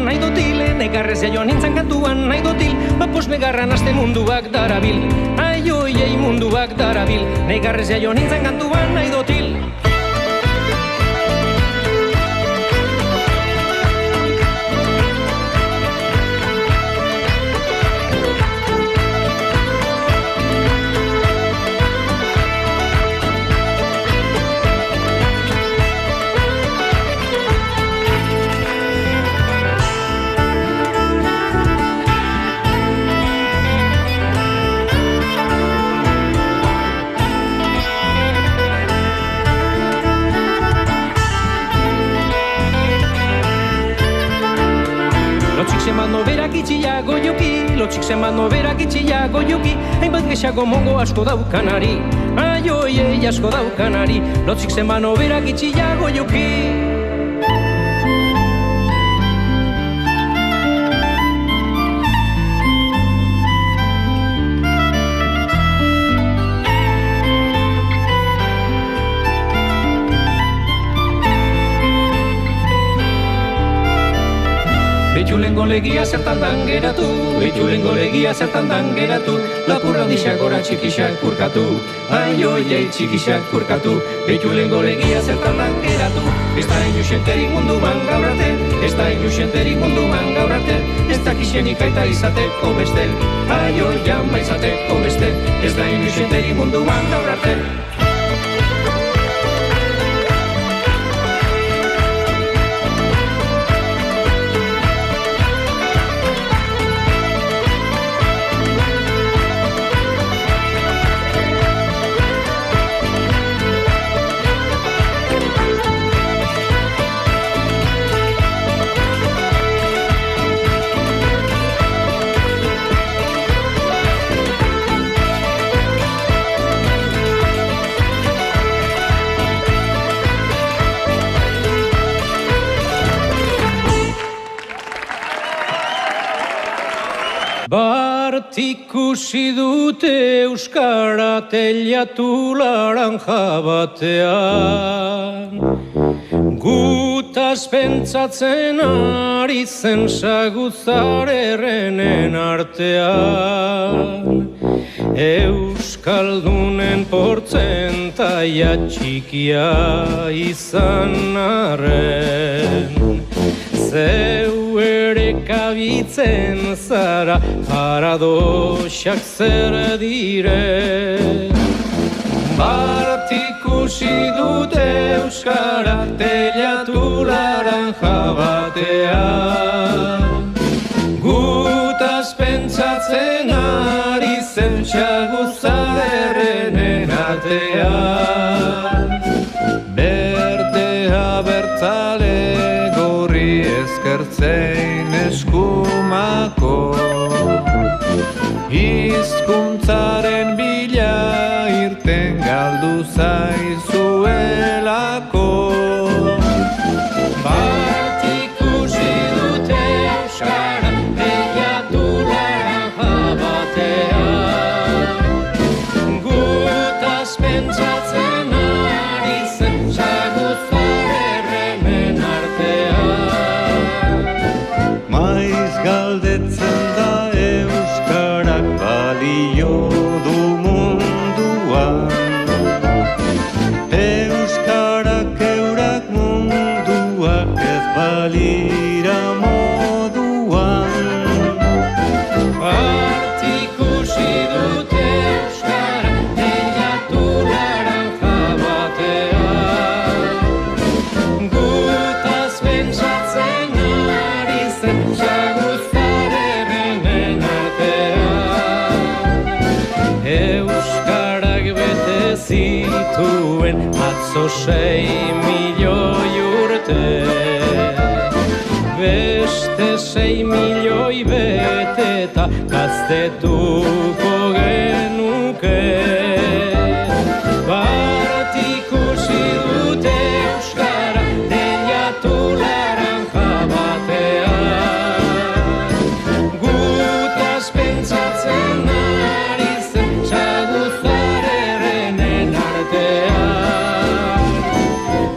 nahi dotil, negarrez jaio nintzen kantuan nahi dotil, bapos negarran aste munduak darabil, aioiei munduak darabil, negarrez jaio nintzen kantuan nahi dotil. Lotxik zenbat noberak itxia goioki, hainbat gexako mongo asko daukanari, aioiei asko daukanari, lotxik zenbat noberak itxia goioki. Beitulengo legia zertan dan geratu, beitulengo legia zertan dan geratu, lapurra dixak gora txikisak kurkatu, aioiei txikisak kurkatu, beitulengo legia zertan dan geratu, ez da inusenterik munduan gaur arte, ez da inusenterik munduan gaur arte, ez dakixenik aita izateko beste, aioian baizateko beste, ez da inusenterik munduan gaur arte. Bart ikusi dute euskara teilatu laranja batean, gutaz pentsatzen ari zen saguzarerrenen artean, euskaldunen portzentaia txikia izan arren, zeu ere kabitzen zara paradoxak zer dire. Bart ikusi dute euskara teilatu laranja batean, gutaz pentsatzen ari zen saguzarerrenen artean, berdea bertzale ezkertzein eskumako, hizkuntzaren bila irten galdu zaizuelako. Bart ikusi dute euskara teilatu laranja batean, gutaz pentsatzen ari zen saguzarerrenen artean. Maiz galdetzen da euskarak balio du munduan, euskarak eurak munduak ez balira moduan. Bart ikusi dute euskara teilatu laranja batean, gutaz pentsatzen ari zen saguzarerrenen artean, euskarak bete zituen atzo 6 milioi urte, beste 6 milioi beteta gaztetuko genuke. Bart ikusi dute euskara teilatu laranja batean, gutaz pentsatzen ari zen saguzarerrenen artean.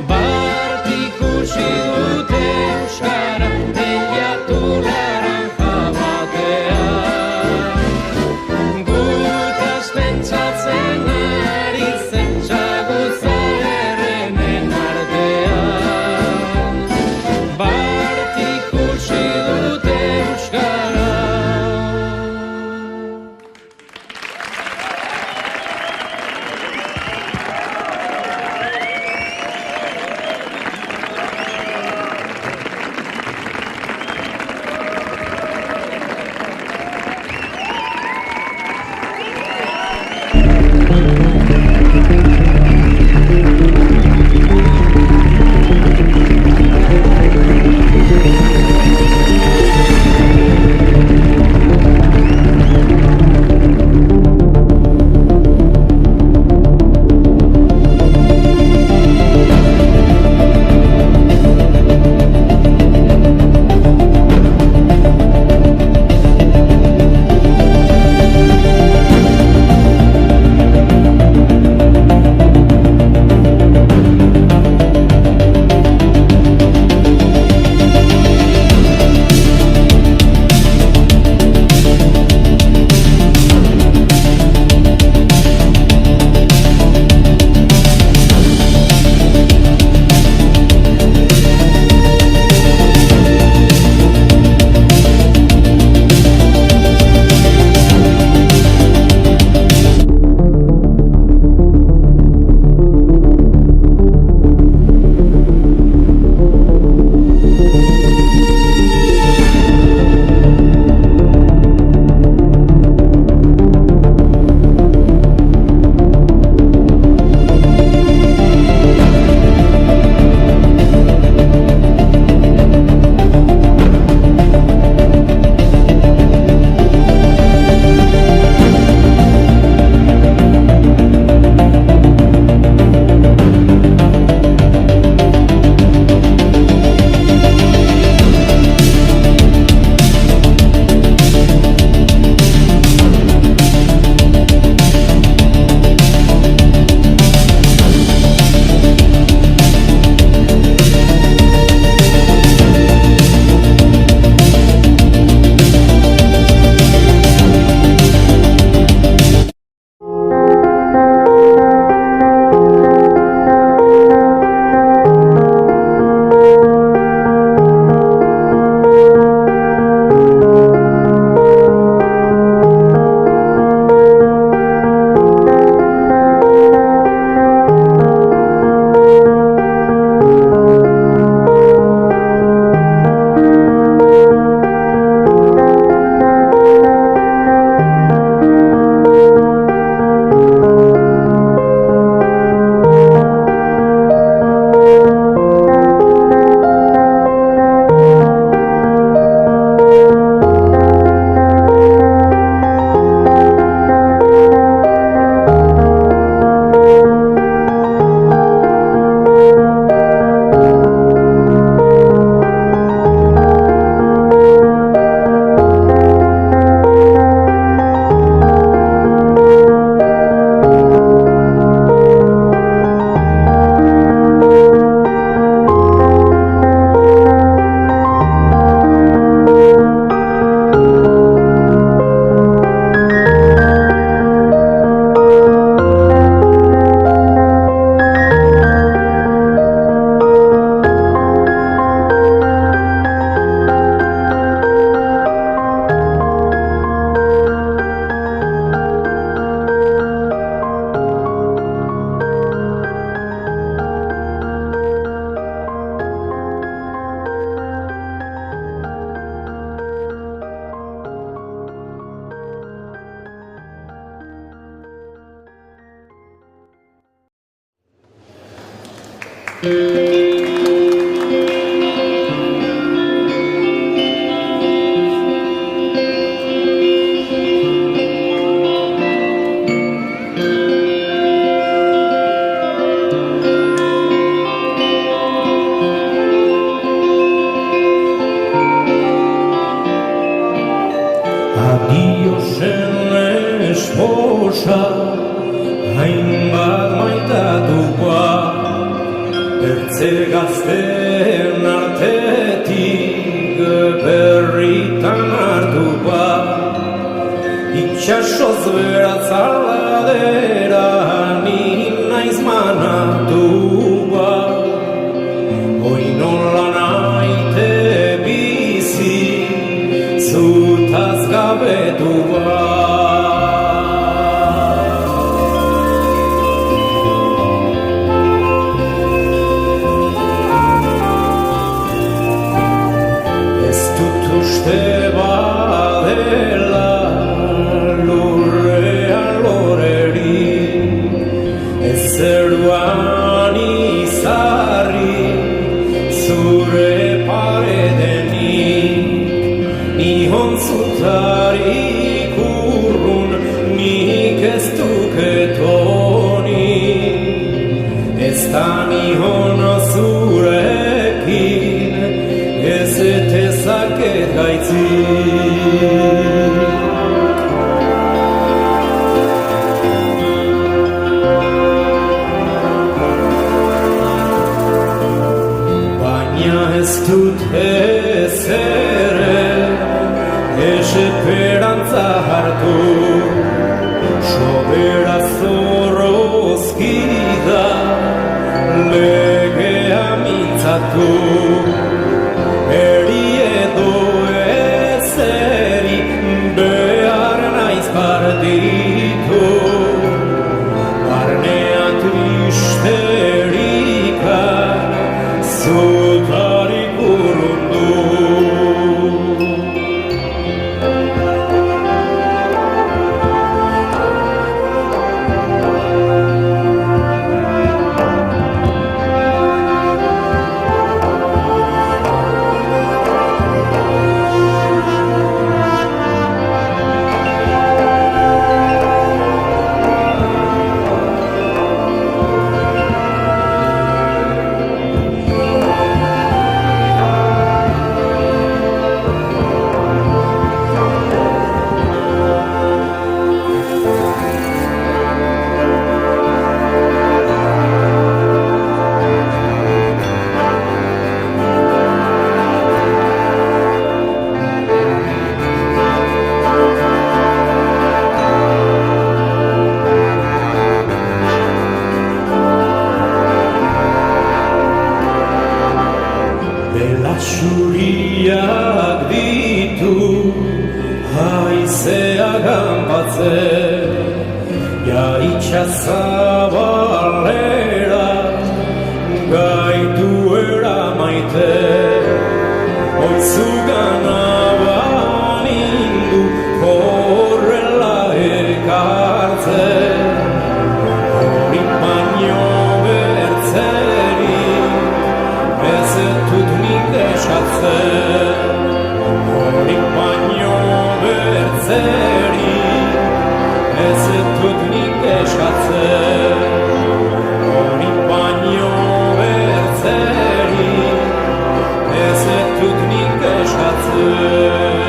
Bart ikusi dute euskara teilatu
Hainbat maitatukoa Bertze gazten artetik berritan hartukoa Itxasoz beratzaldera ni naiz manatukoa Hoi nola naite bizi zutaz gabetukoa Uste badela lurrean loreri Ezeruan izarri zure paredenik Nihon zutarik urrun nik ez duketonik Ez da nihon zurekin ez etezaket gaitzik Baina ez dut ezere esperantza hartu Sobera zorrozki da legea mintzatu Eri edo ezeri behar naiz partitu Barnea tristerika zutarik urrundu Txuriak ditu haizea ganbatzen Ja itxazabalera gaitu eramaite Oizugan abanindu horrela ekartzen Hori baino bertzerik ez dut nik eskatzen Hori baino bertzerik ez dut nik eskatzen Hori baino bertzerik ez dut nik eskatzen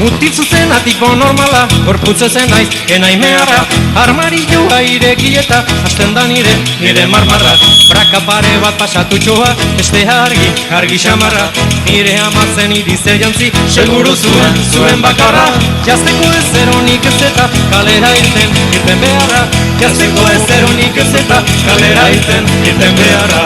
Mutitzu zenatik bo normala, gorputze zen naiz, enai meharra Armarillua ireki eta hasten da nire marmarra Braka pare bat pasatutxoa, beste argi xamarra Nire amatzen idize jantzi, seguru zuen bakarra Jazteko ez eronik ez eta kalera irten beharra Jazteko ez eronik ez eta kalera irten beharra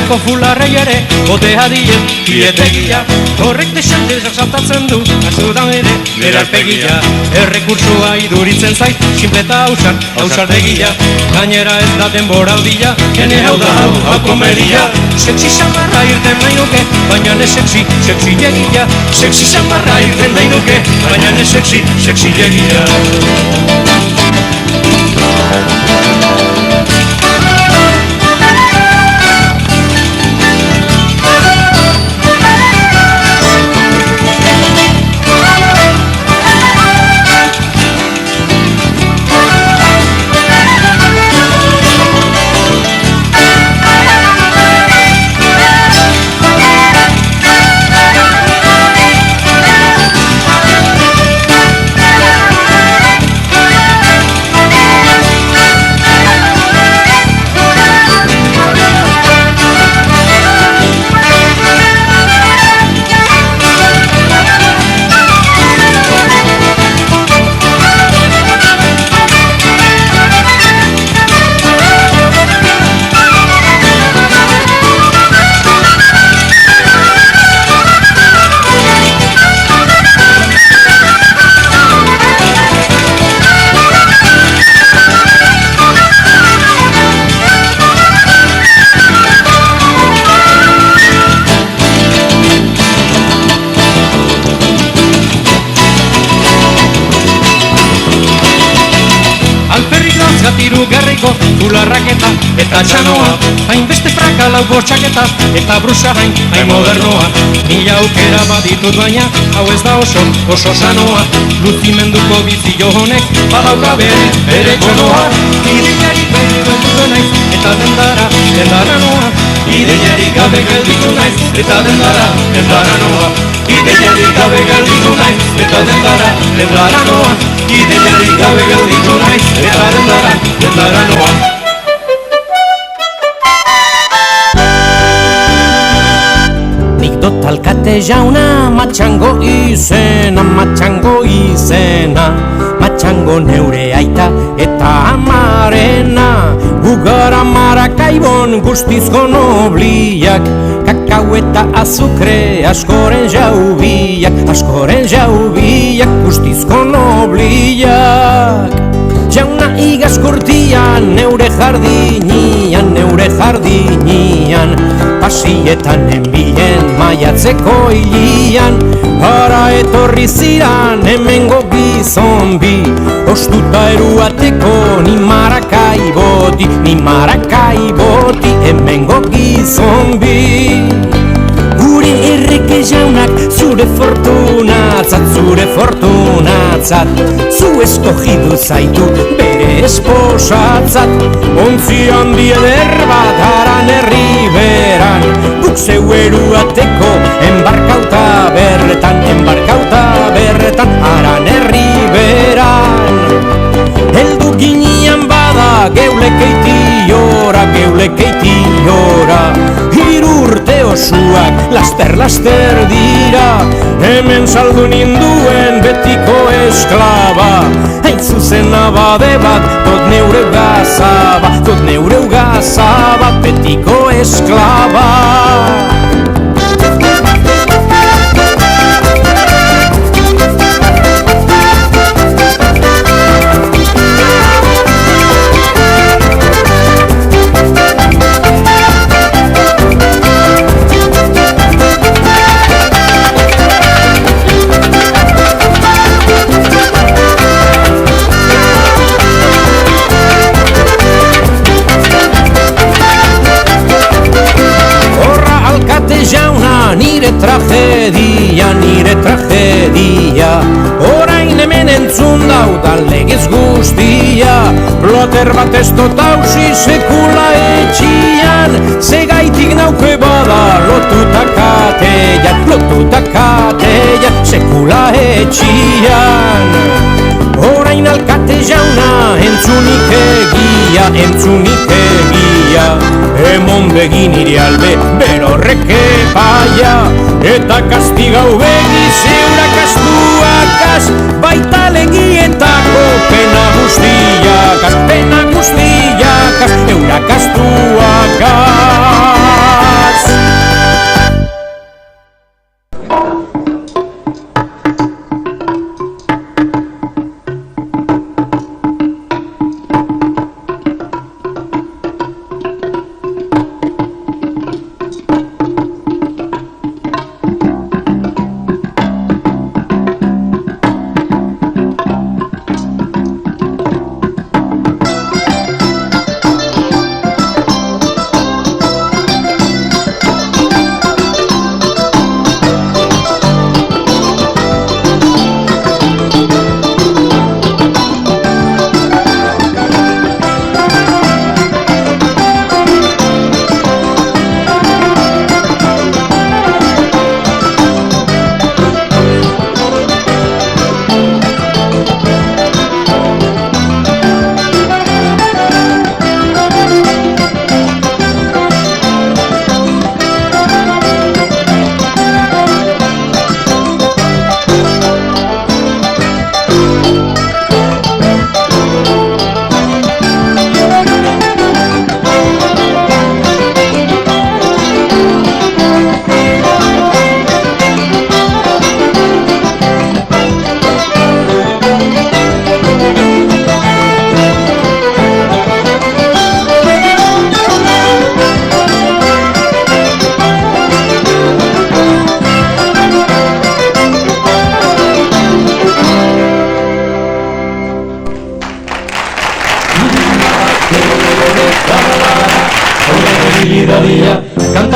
Bertako fularrei ere, botea dien, bietegia. Horrek desentezak saltatzen du, azudan ere, bere arpegia. Errekursua iduritzen zait, simpleta hausardegia. Gainera ez da denbora aldila, ene hau da hau komedia. Sexi samarra irten nahi nuke, baina ne sexi egia. Sexi samarra irten nahi nuke, baina ne sexi egia. Garriko, fularraketa eta txanoa, hainbeste fraka lau bortxaketa eta brusa hain modernoa. Mila aukera baditut baina, hau ez da oso sanoa. Luzimenduko bizio honek, badauka bere txanoa. Ideiarik gelditu naiz, eta dendara noa. Ideiarik gabe gelditu naiz, eta dendara noa. Ideiarik gabe gelditu naiz, eta dendara noa. Ideiarik gabe gelditu naiz, eta dendara noa.
Nik dot alkate jauna, matxango izena, matxango neure aita eta amarena. Gugara Marakaibon guztizko nobliak, kakau eta azukre askoren jaubiak, guztizko nobliak. Jauna igazkurtian, neure jardinian, pasietan enbilen maiatzeko hilian. Hara etorri ziran hemengo gizon bi, ostuta eruateko ni Marakaiboti, hemengo gizon bi. Gure erreke jaunak zure fortunatzat, zu eskogidu zaitu bere esposatzat. Ontzi handi eder bat haran herri beran, guk zeu eruateko embarkauta berretan haran herri beran. Heldu ginian bada geulekeitiora, hiru urte osuak laster dira. Hemen saldu ninduen betiko esklaba, hain zuzena bade bat tot neure ugazaba, betiko esklaba. Nire tragedia, orain hemen entzun daudan legez guztia. Ploter bat ez dut hausi sekula etxian, segaitik nauke bada lotuta katean, sekula etxian. Orain alkate jauna entzunik egia, emon begin nire albe berorrek epaia. Eta kastigau begi zeura kastuakaz, baita legietako pena guztiakaz, eura kastuakaz.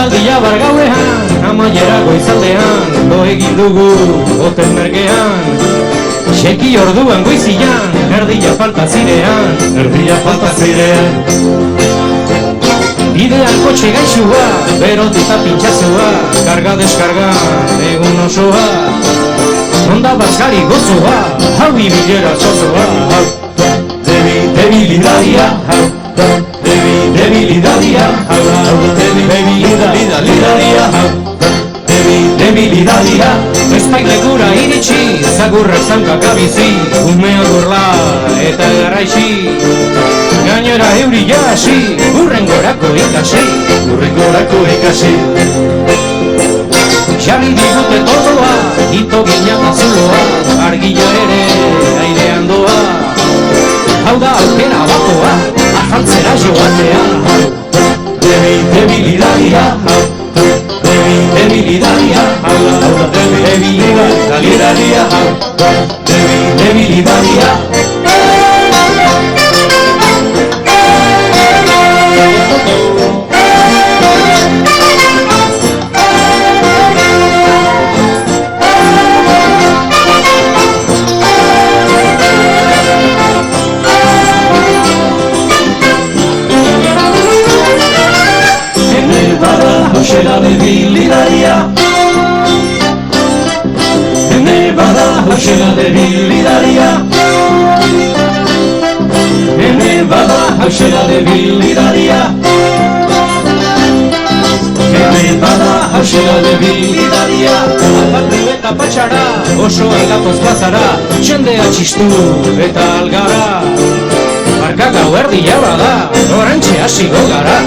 Ekitaldia bargauean, amaiera goizaldean, lo egin dugu hotel merkean. Seki orduan goizian, erdia falta zirean, Bidean kotxe gaixua, berotuta pintxazua, karga-deskarga, egun osoa. Onda bazkari gozoa, hau ibilera zozoa. Debilidadia, debilidadia, debilidadia. Espailekura iritsi, zagurrak zankak abizi, umea gorla eta garraixi. Gainera euri jasi, hurrengorako ikasi. Jarri digute torroa, ito ginean azuloa, argila ere airean doa. Hau da aukera batoa, ajantzera joatea. Debilidadia, debilidadia, debilidadia.
Hauxe la debilidadia, ene bada hauxe la debilidadia, ene bada hauxe la debilidadia, ene bada hauxe la debilidadia.
Albaldu eta patxara, oso aldatoz plazara, txendea txistu eta algara. Barkak hau erdia bada, orantxe hasiko gara.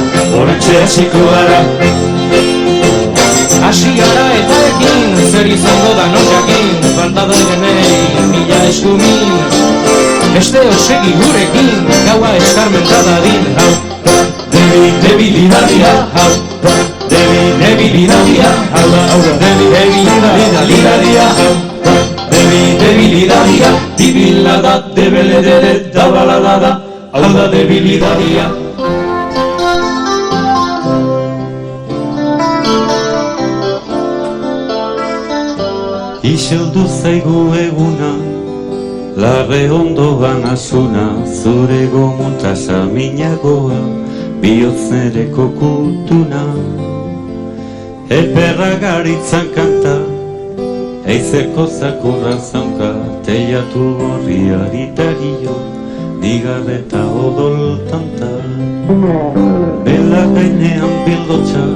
Hasi gara eta ekin, zer izango da non jakin, falta denei mila eskumin. Beste osegi gurekin, gaua eskarmenta dadin.
Debilidadia, debilidadia, debilidadia, debilidadia, dibilada, debeledere, dabaladada, hau da debilidadia.
Isildu zaigu eguna, larre ondoan asuna, zure gomutasa minagoa, bihotz nereko kutuna. Eperra garitzan kanta, eizeko zakurra zaunka, teiatu gorriari tagio, digarreta odol tanta. Bela gainean bildotxa,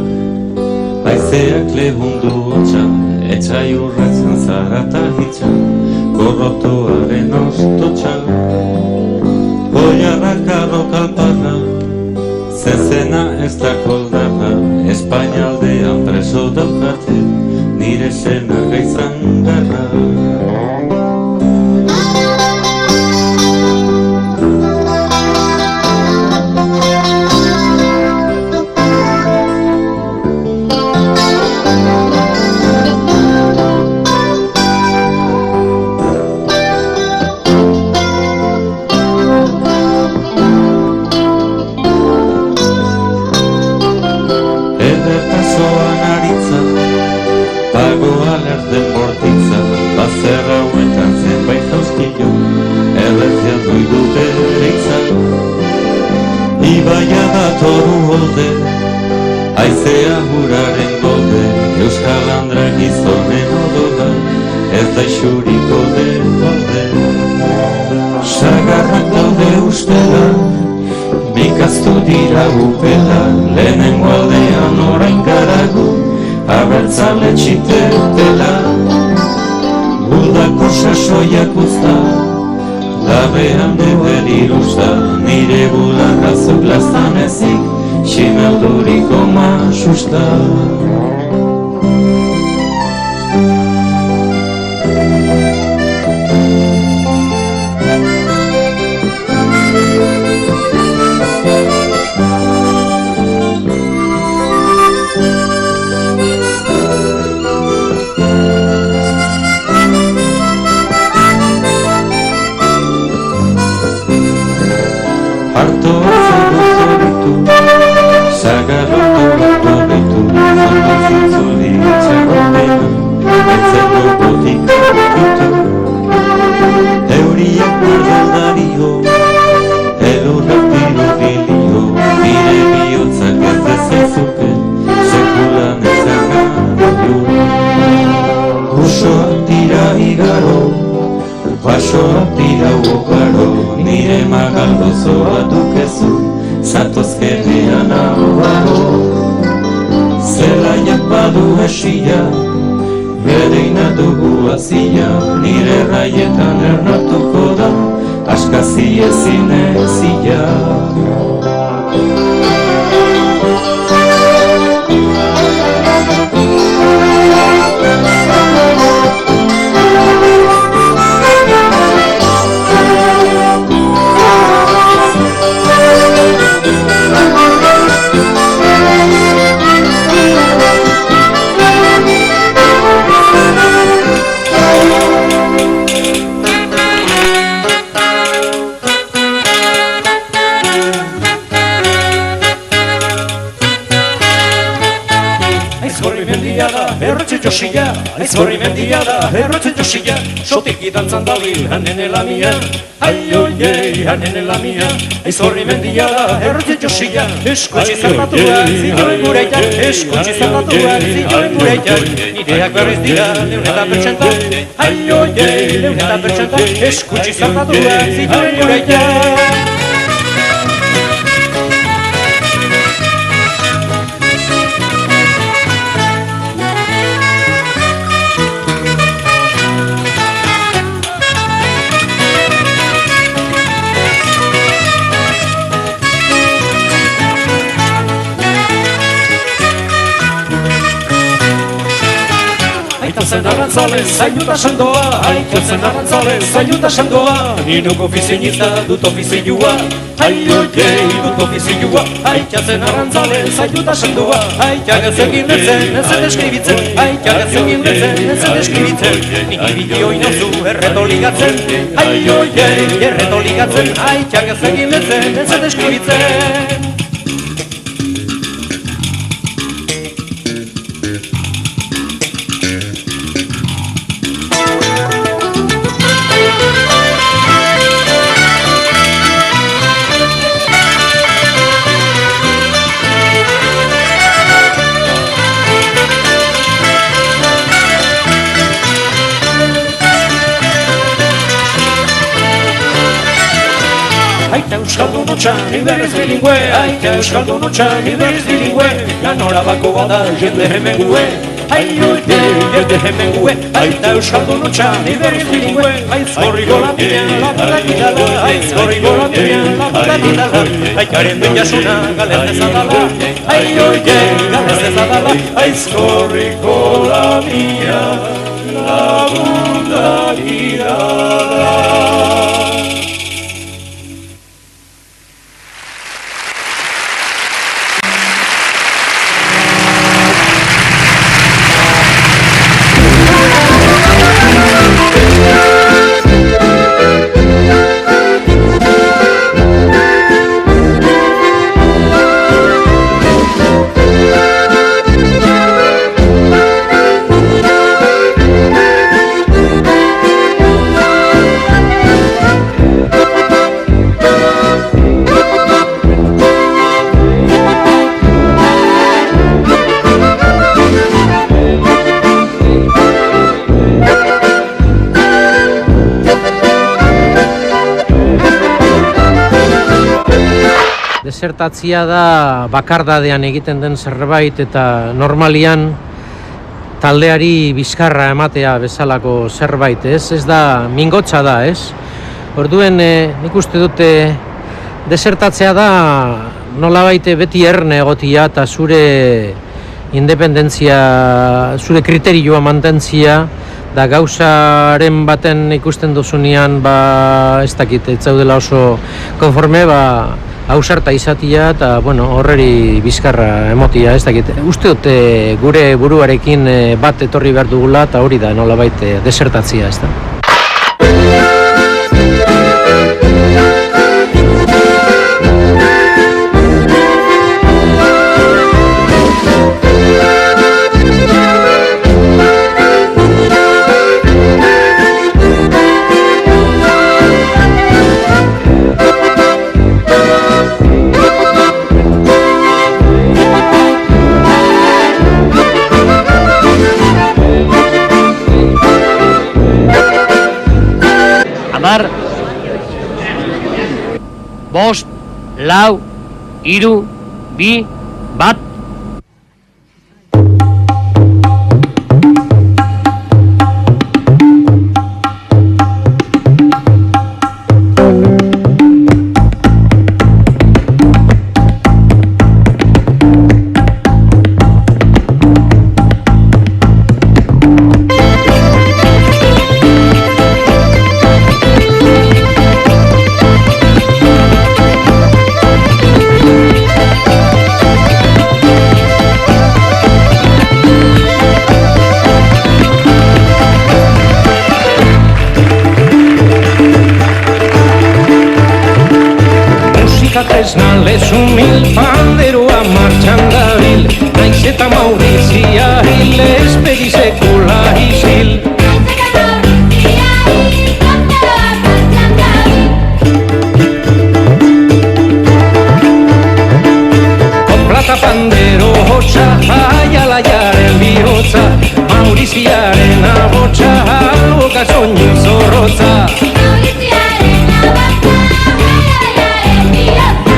haizeak lehundu hotxa, etxai urretzen zarata hitxa, gorrotoaren ostotxa. Oiarrak arrokalparra, zezena ez da koldarra, Espainaldean preso daukate, nire sena gaizan garra. Ibaia datoru holde, haizea huraren golde, Euskal Andra gizonen odola, ez da isuriko de holde. Sagarrak daude ustela, bikaztu dira upela, lehenengo aldean orain garagu, abertzale txitertela. Udako sasoiak uzta, labean deber irusta, nire bulakazuk lastan ezik, ximelduriko masusta. Harto hartzen dut zoritu, zagarrotu ditu, igaro, basoa tirau okaro, nire magaldozoa dukezu, zatozkerrean ahoago. Zelaiak badu esia, bereina dugu azia, nire raietan ernatuko da, askazi ezin ezia.
Errotzen josia, aizkorri mendia da, errotzen josia, sotiki dantzan dabil, hanen elamia, ai oiei, hanen elamia, aizkorri mendia da, errotzen josia, eskutsi zerratuak, zioen gureitak, eskutsi zerratuak, zioen gureitak, nireak berriz dira, leun eta pertsenta, ai oiei, leun eta pertsenta, eskutsi zerratuak, zioen gureitak. Aitatzen arrantzale, zainuta sandoa, aitatzen arrantzale, zainuta sandoa, ninuk ofizinista dut ofizioa, ai oiei dut ofizioa, aitatzen arrantzale, zainuta sandoa, aitak ez egin letzen, ez eskribitzen, aitak ez egin letzen, ez eskribitzen, nik ibitio inozu erreto ligatzen, ai oiei erreto ligatzen, aitak ez egin letzen, ez eskribitzen. Aita euskaldun otxan, iberrez bilingüe, aita euskaldun otxan, iberrez bilingüe, ganora bako bada jende hemen gue, ai oite, jende hemen gue, aita euskaldun otxan, iberrez bilingüe, aizkorri golambian, labudatidala, aizkorri golambian, labudatidala, aikaren behiasuna, galez dezadala, ai oite, galez dezadala, aizkorri golambian, labudatidala.
Desertatzia da bakardadean egiten den zerbait eta normalian taldeari bizkarra ematea bezalako zerbait, ez? Ez da, mingotsa da, ez? Orduen nik uste dute desertatzea da nolabait beti erne egotia eta zure independentzia, zure kriterioa mantentzia, da gauzaren baten ikusten duzunean, ez dakit, ez zaudela oso konforme, ausarta izatia eta horreri bizkarra emotia, ez dakit. Uste dute gure buruarekin bat etorri behar dugula eta hori da nolabait desertatzia, ez da.
5, 4, 3, 2, 1.
Tresnales humil, panderoa martxan dabil, naiz eta Maurizia hil, espedi sekula isil.
Naiz eta Maurizia hil, panderoa martxan dabil.
Koplata pandero hotxa, aialaiaren bihotza, Mauriziaren abotxa, oka soinu zorrotza.
Mauriziaren abotza, aialaiaren bihotza.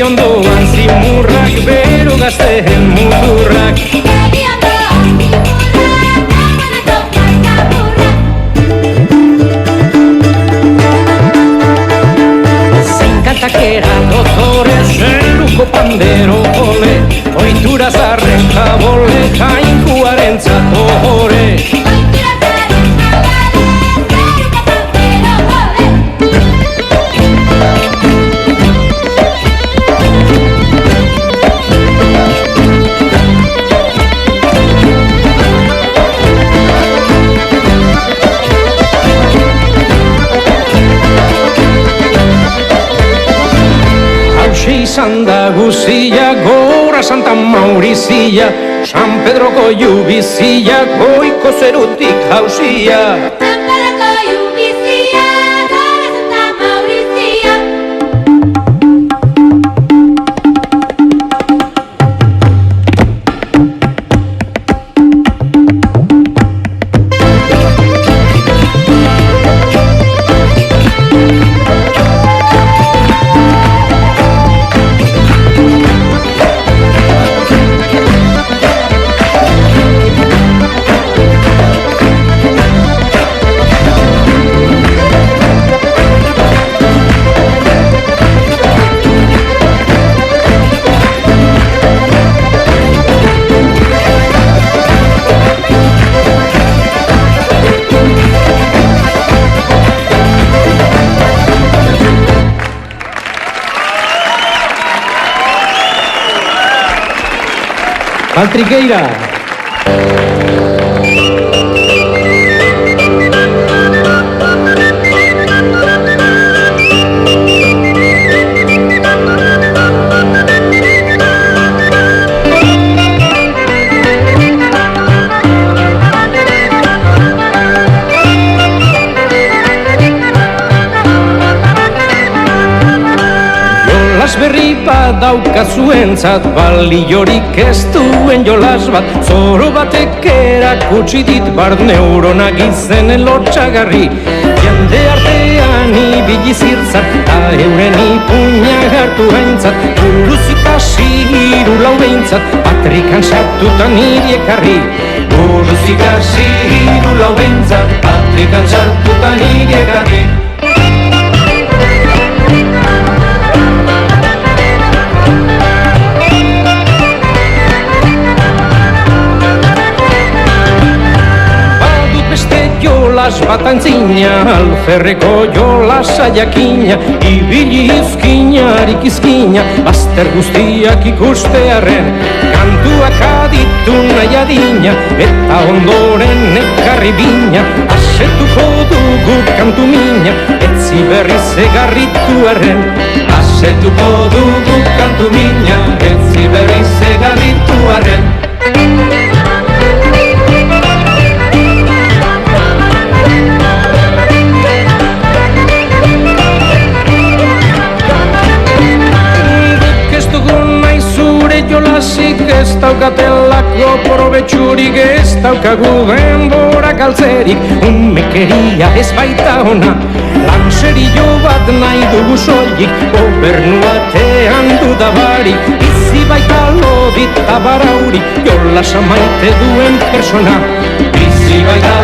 Ondoan zimurrak, bero gazteen muturrak.
Egi ondoan zimurrak, amonako plazamurrak.
Zein kantakera dotore, zeruko pandero ole, oitura zarren jabole, jainkuaren zatore.
Oitura zarren jabole, zeruko pandero ole.
Izan da guzia, gora Santa Maurizia, San Pedroko jubizia, goiko zerutik jauzia.
San Pedroko jubizia, gora Santa Maurizia.
Patriqueira. Berri bat daukazuentzat, baliorik ez duen jolas bat, zoro batek erakutsi dit bart neuronak izenen lotxagarri. Jende artean ibili zirtzat, ta euren ipuñak hartu haintzat, buruzik hasi hiru lau behintzat, patrikan sartuta niri ekarri. Buruzik hasi hiru lau behintzat, patrikan sartuta niri ekarri. Jolas bat antzina, alferreko jolasa jakina, ibili izkinarik izkina, bazter guztiak ikustearen, kantuak aditu nahi adina, eta ondoren ekarri bina,
asetuko dugu kantu mina, etzi berriz egarritu arren.
Asetuko dugu kantu mina, etzi berriz egarritu arren.
Jolasik ez daukatelako probetxurik, ez daukagu denbora galtzerik, unmekeria ez baita ona. Lan serio bat nahi dugu soilik, gobernuatean dudabarik, bizi baita lodita baraurik, jolasa maite duen persona.
Bizi baita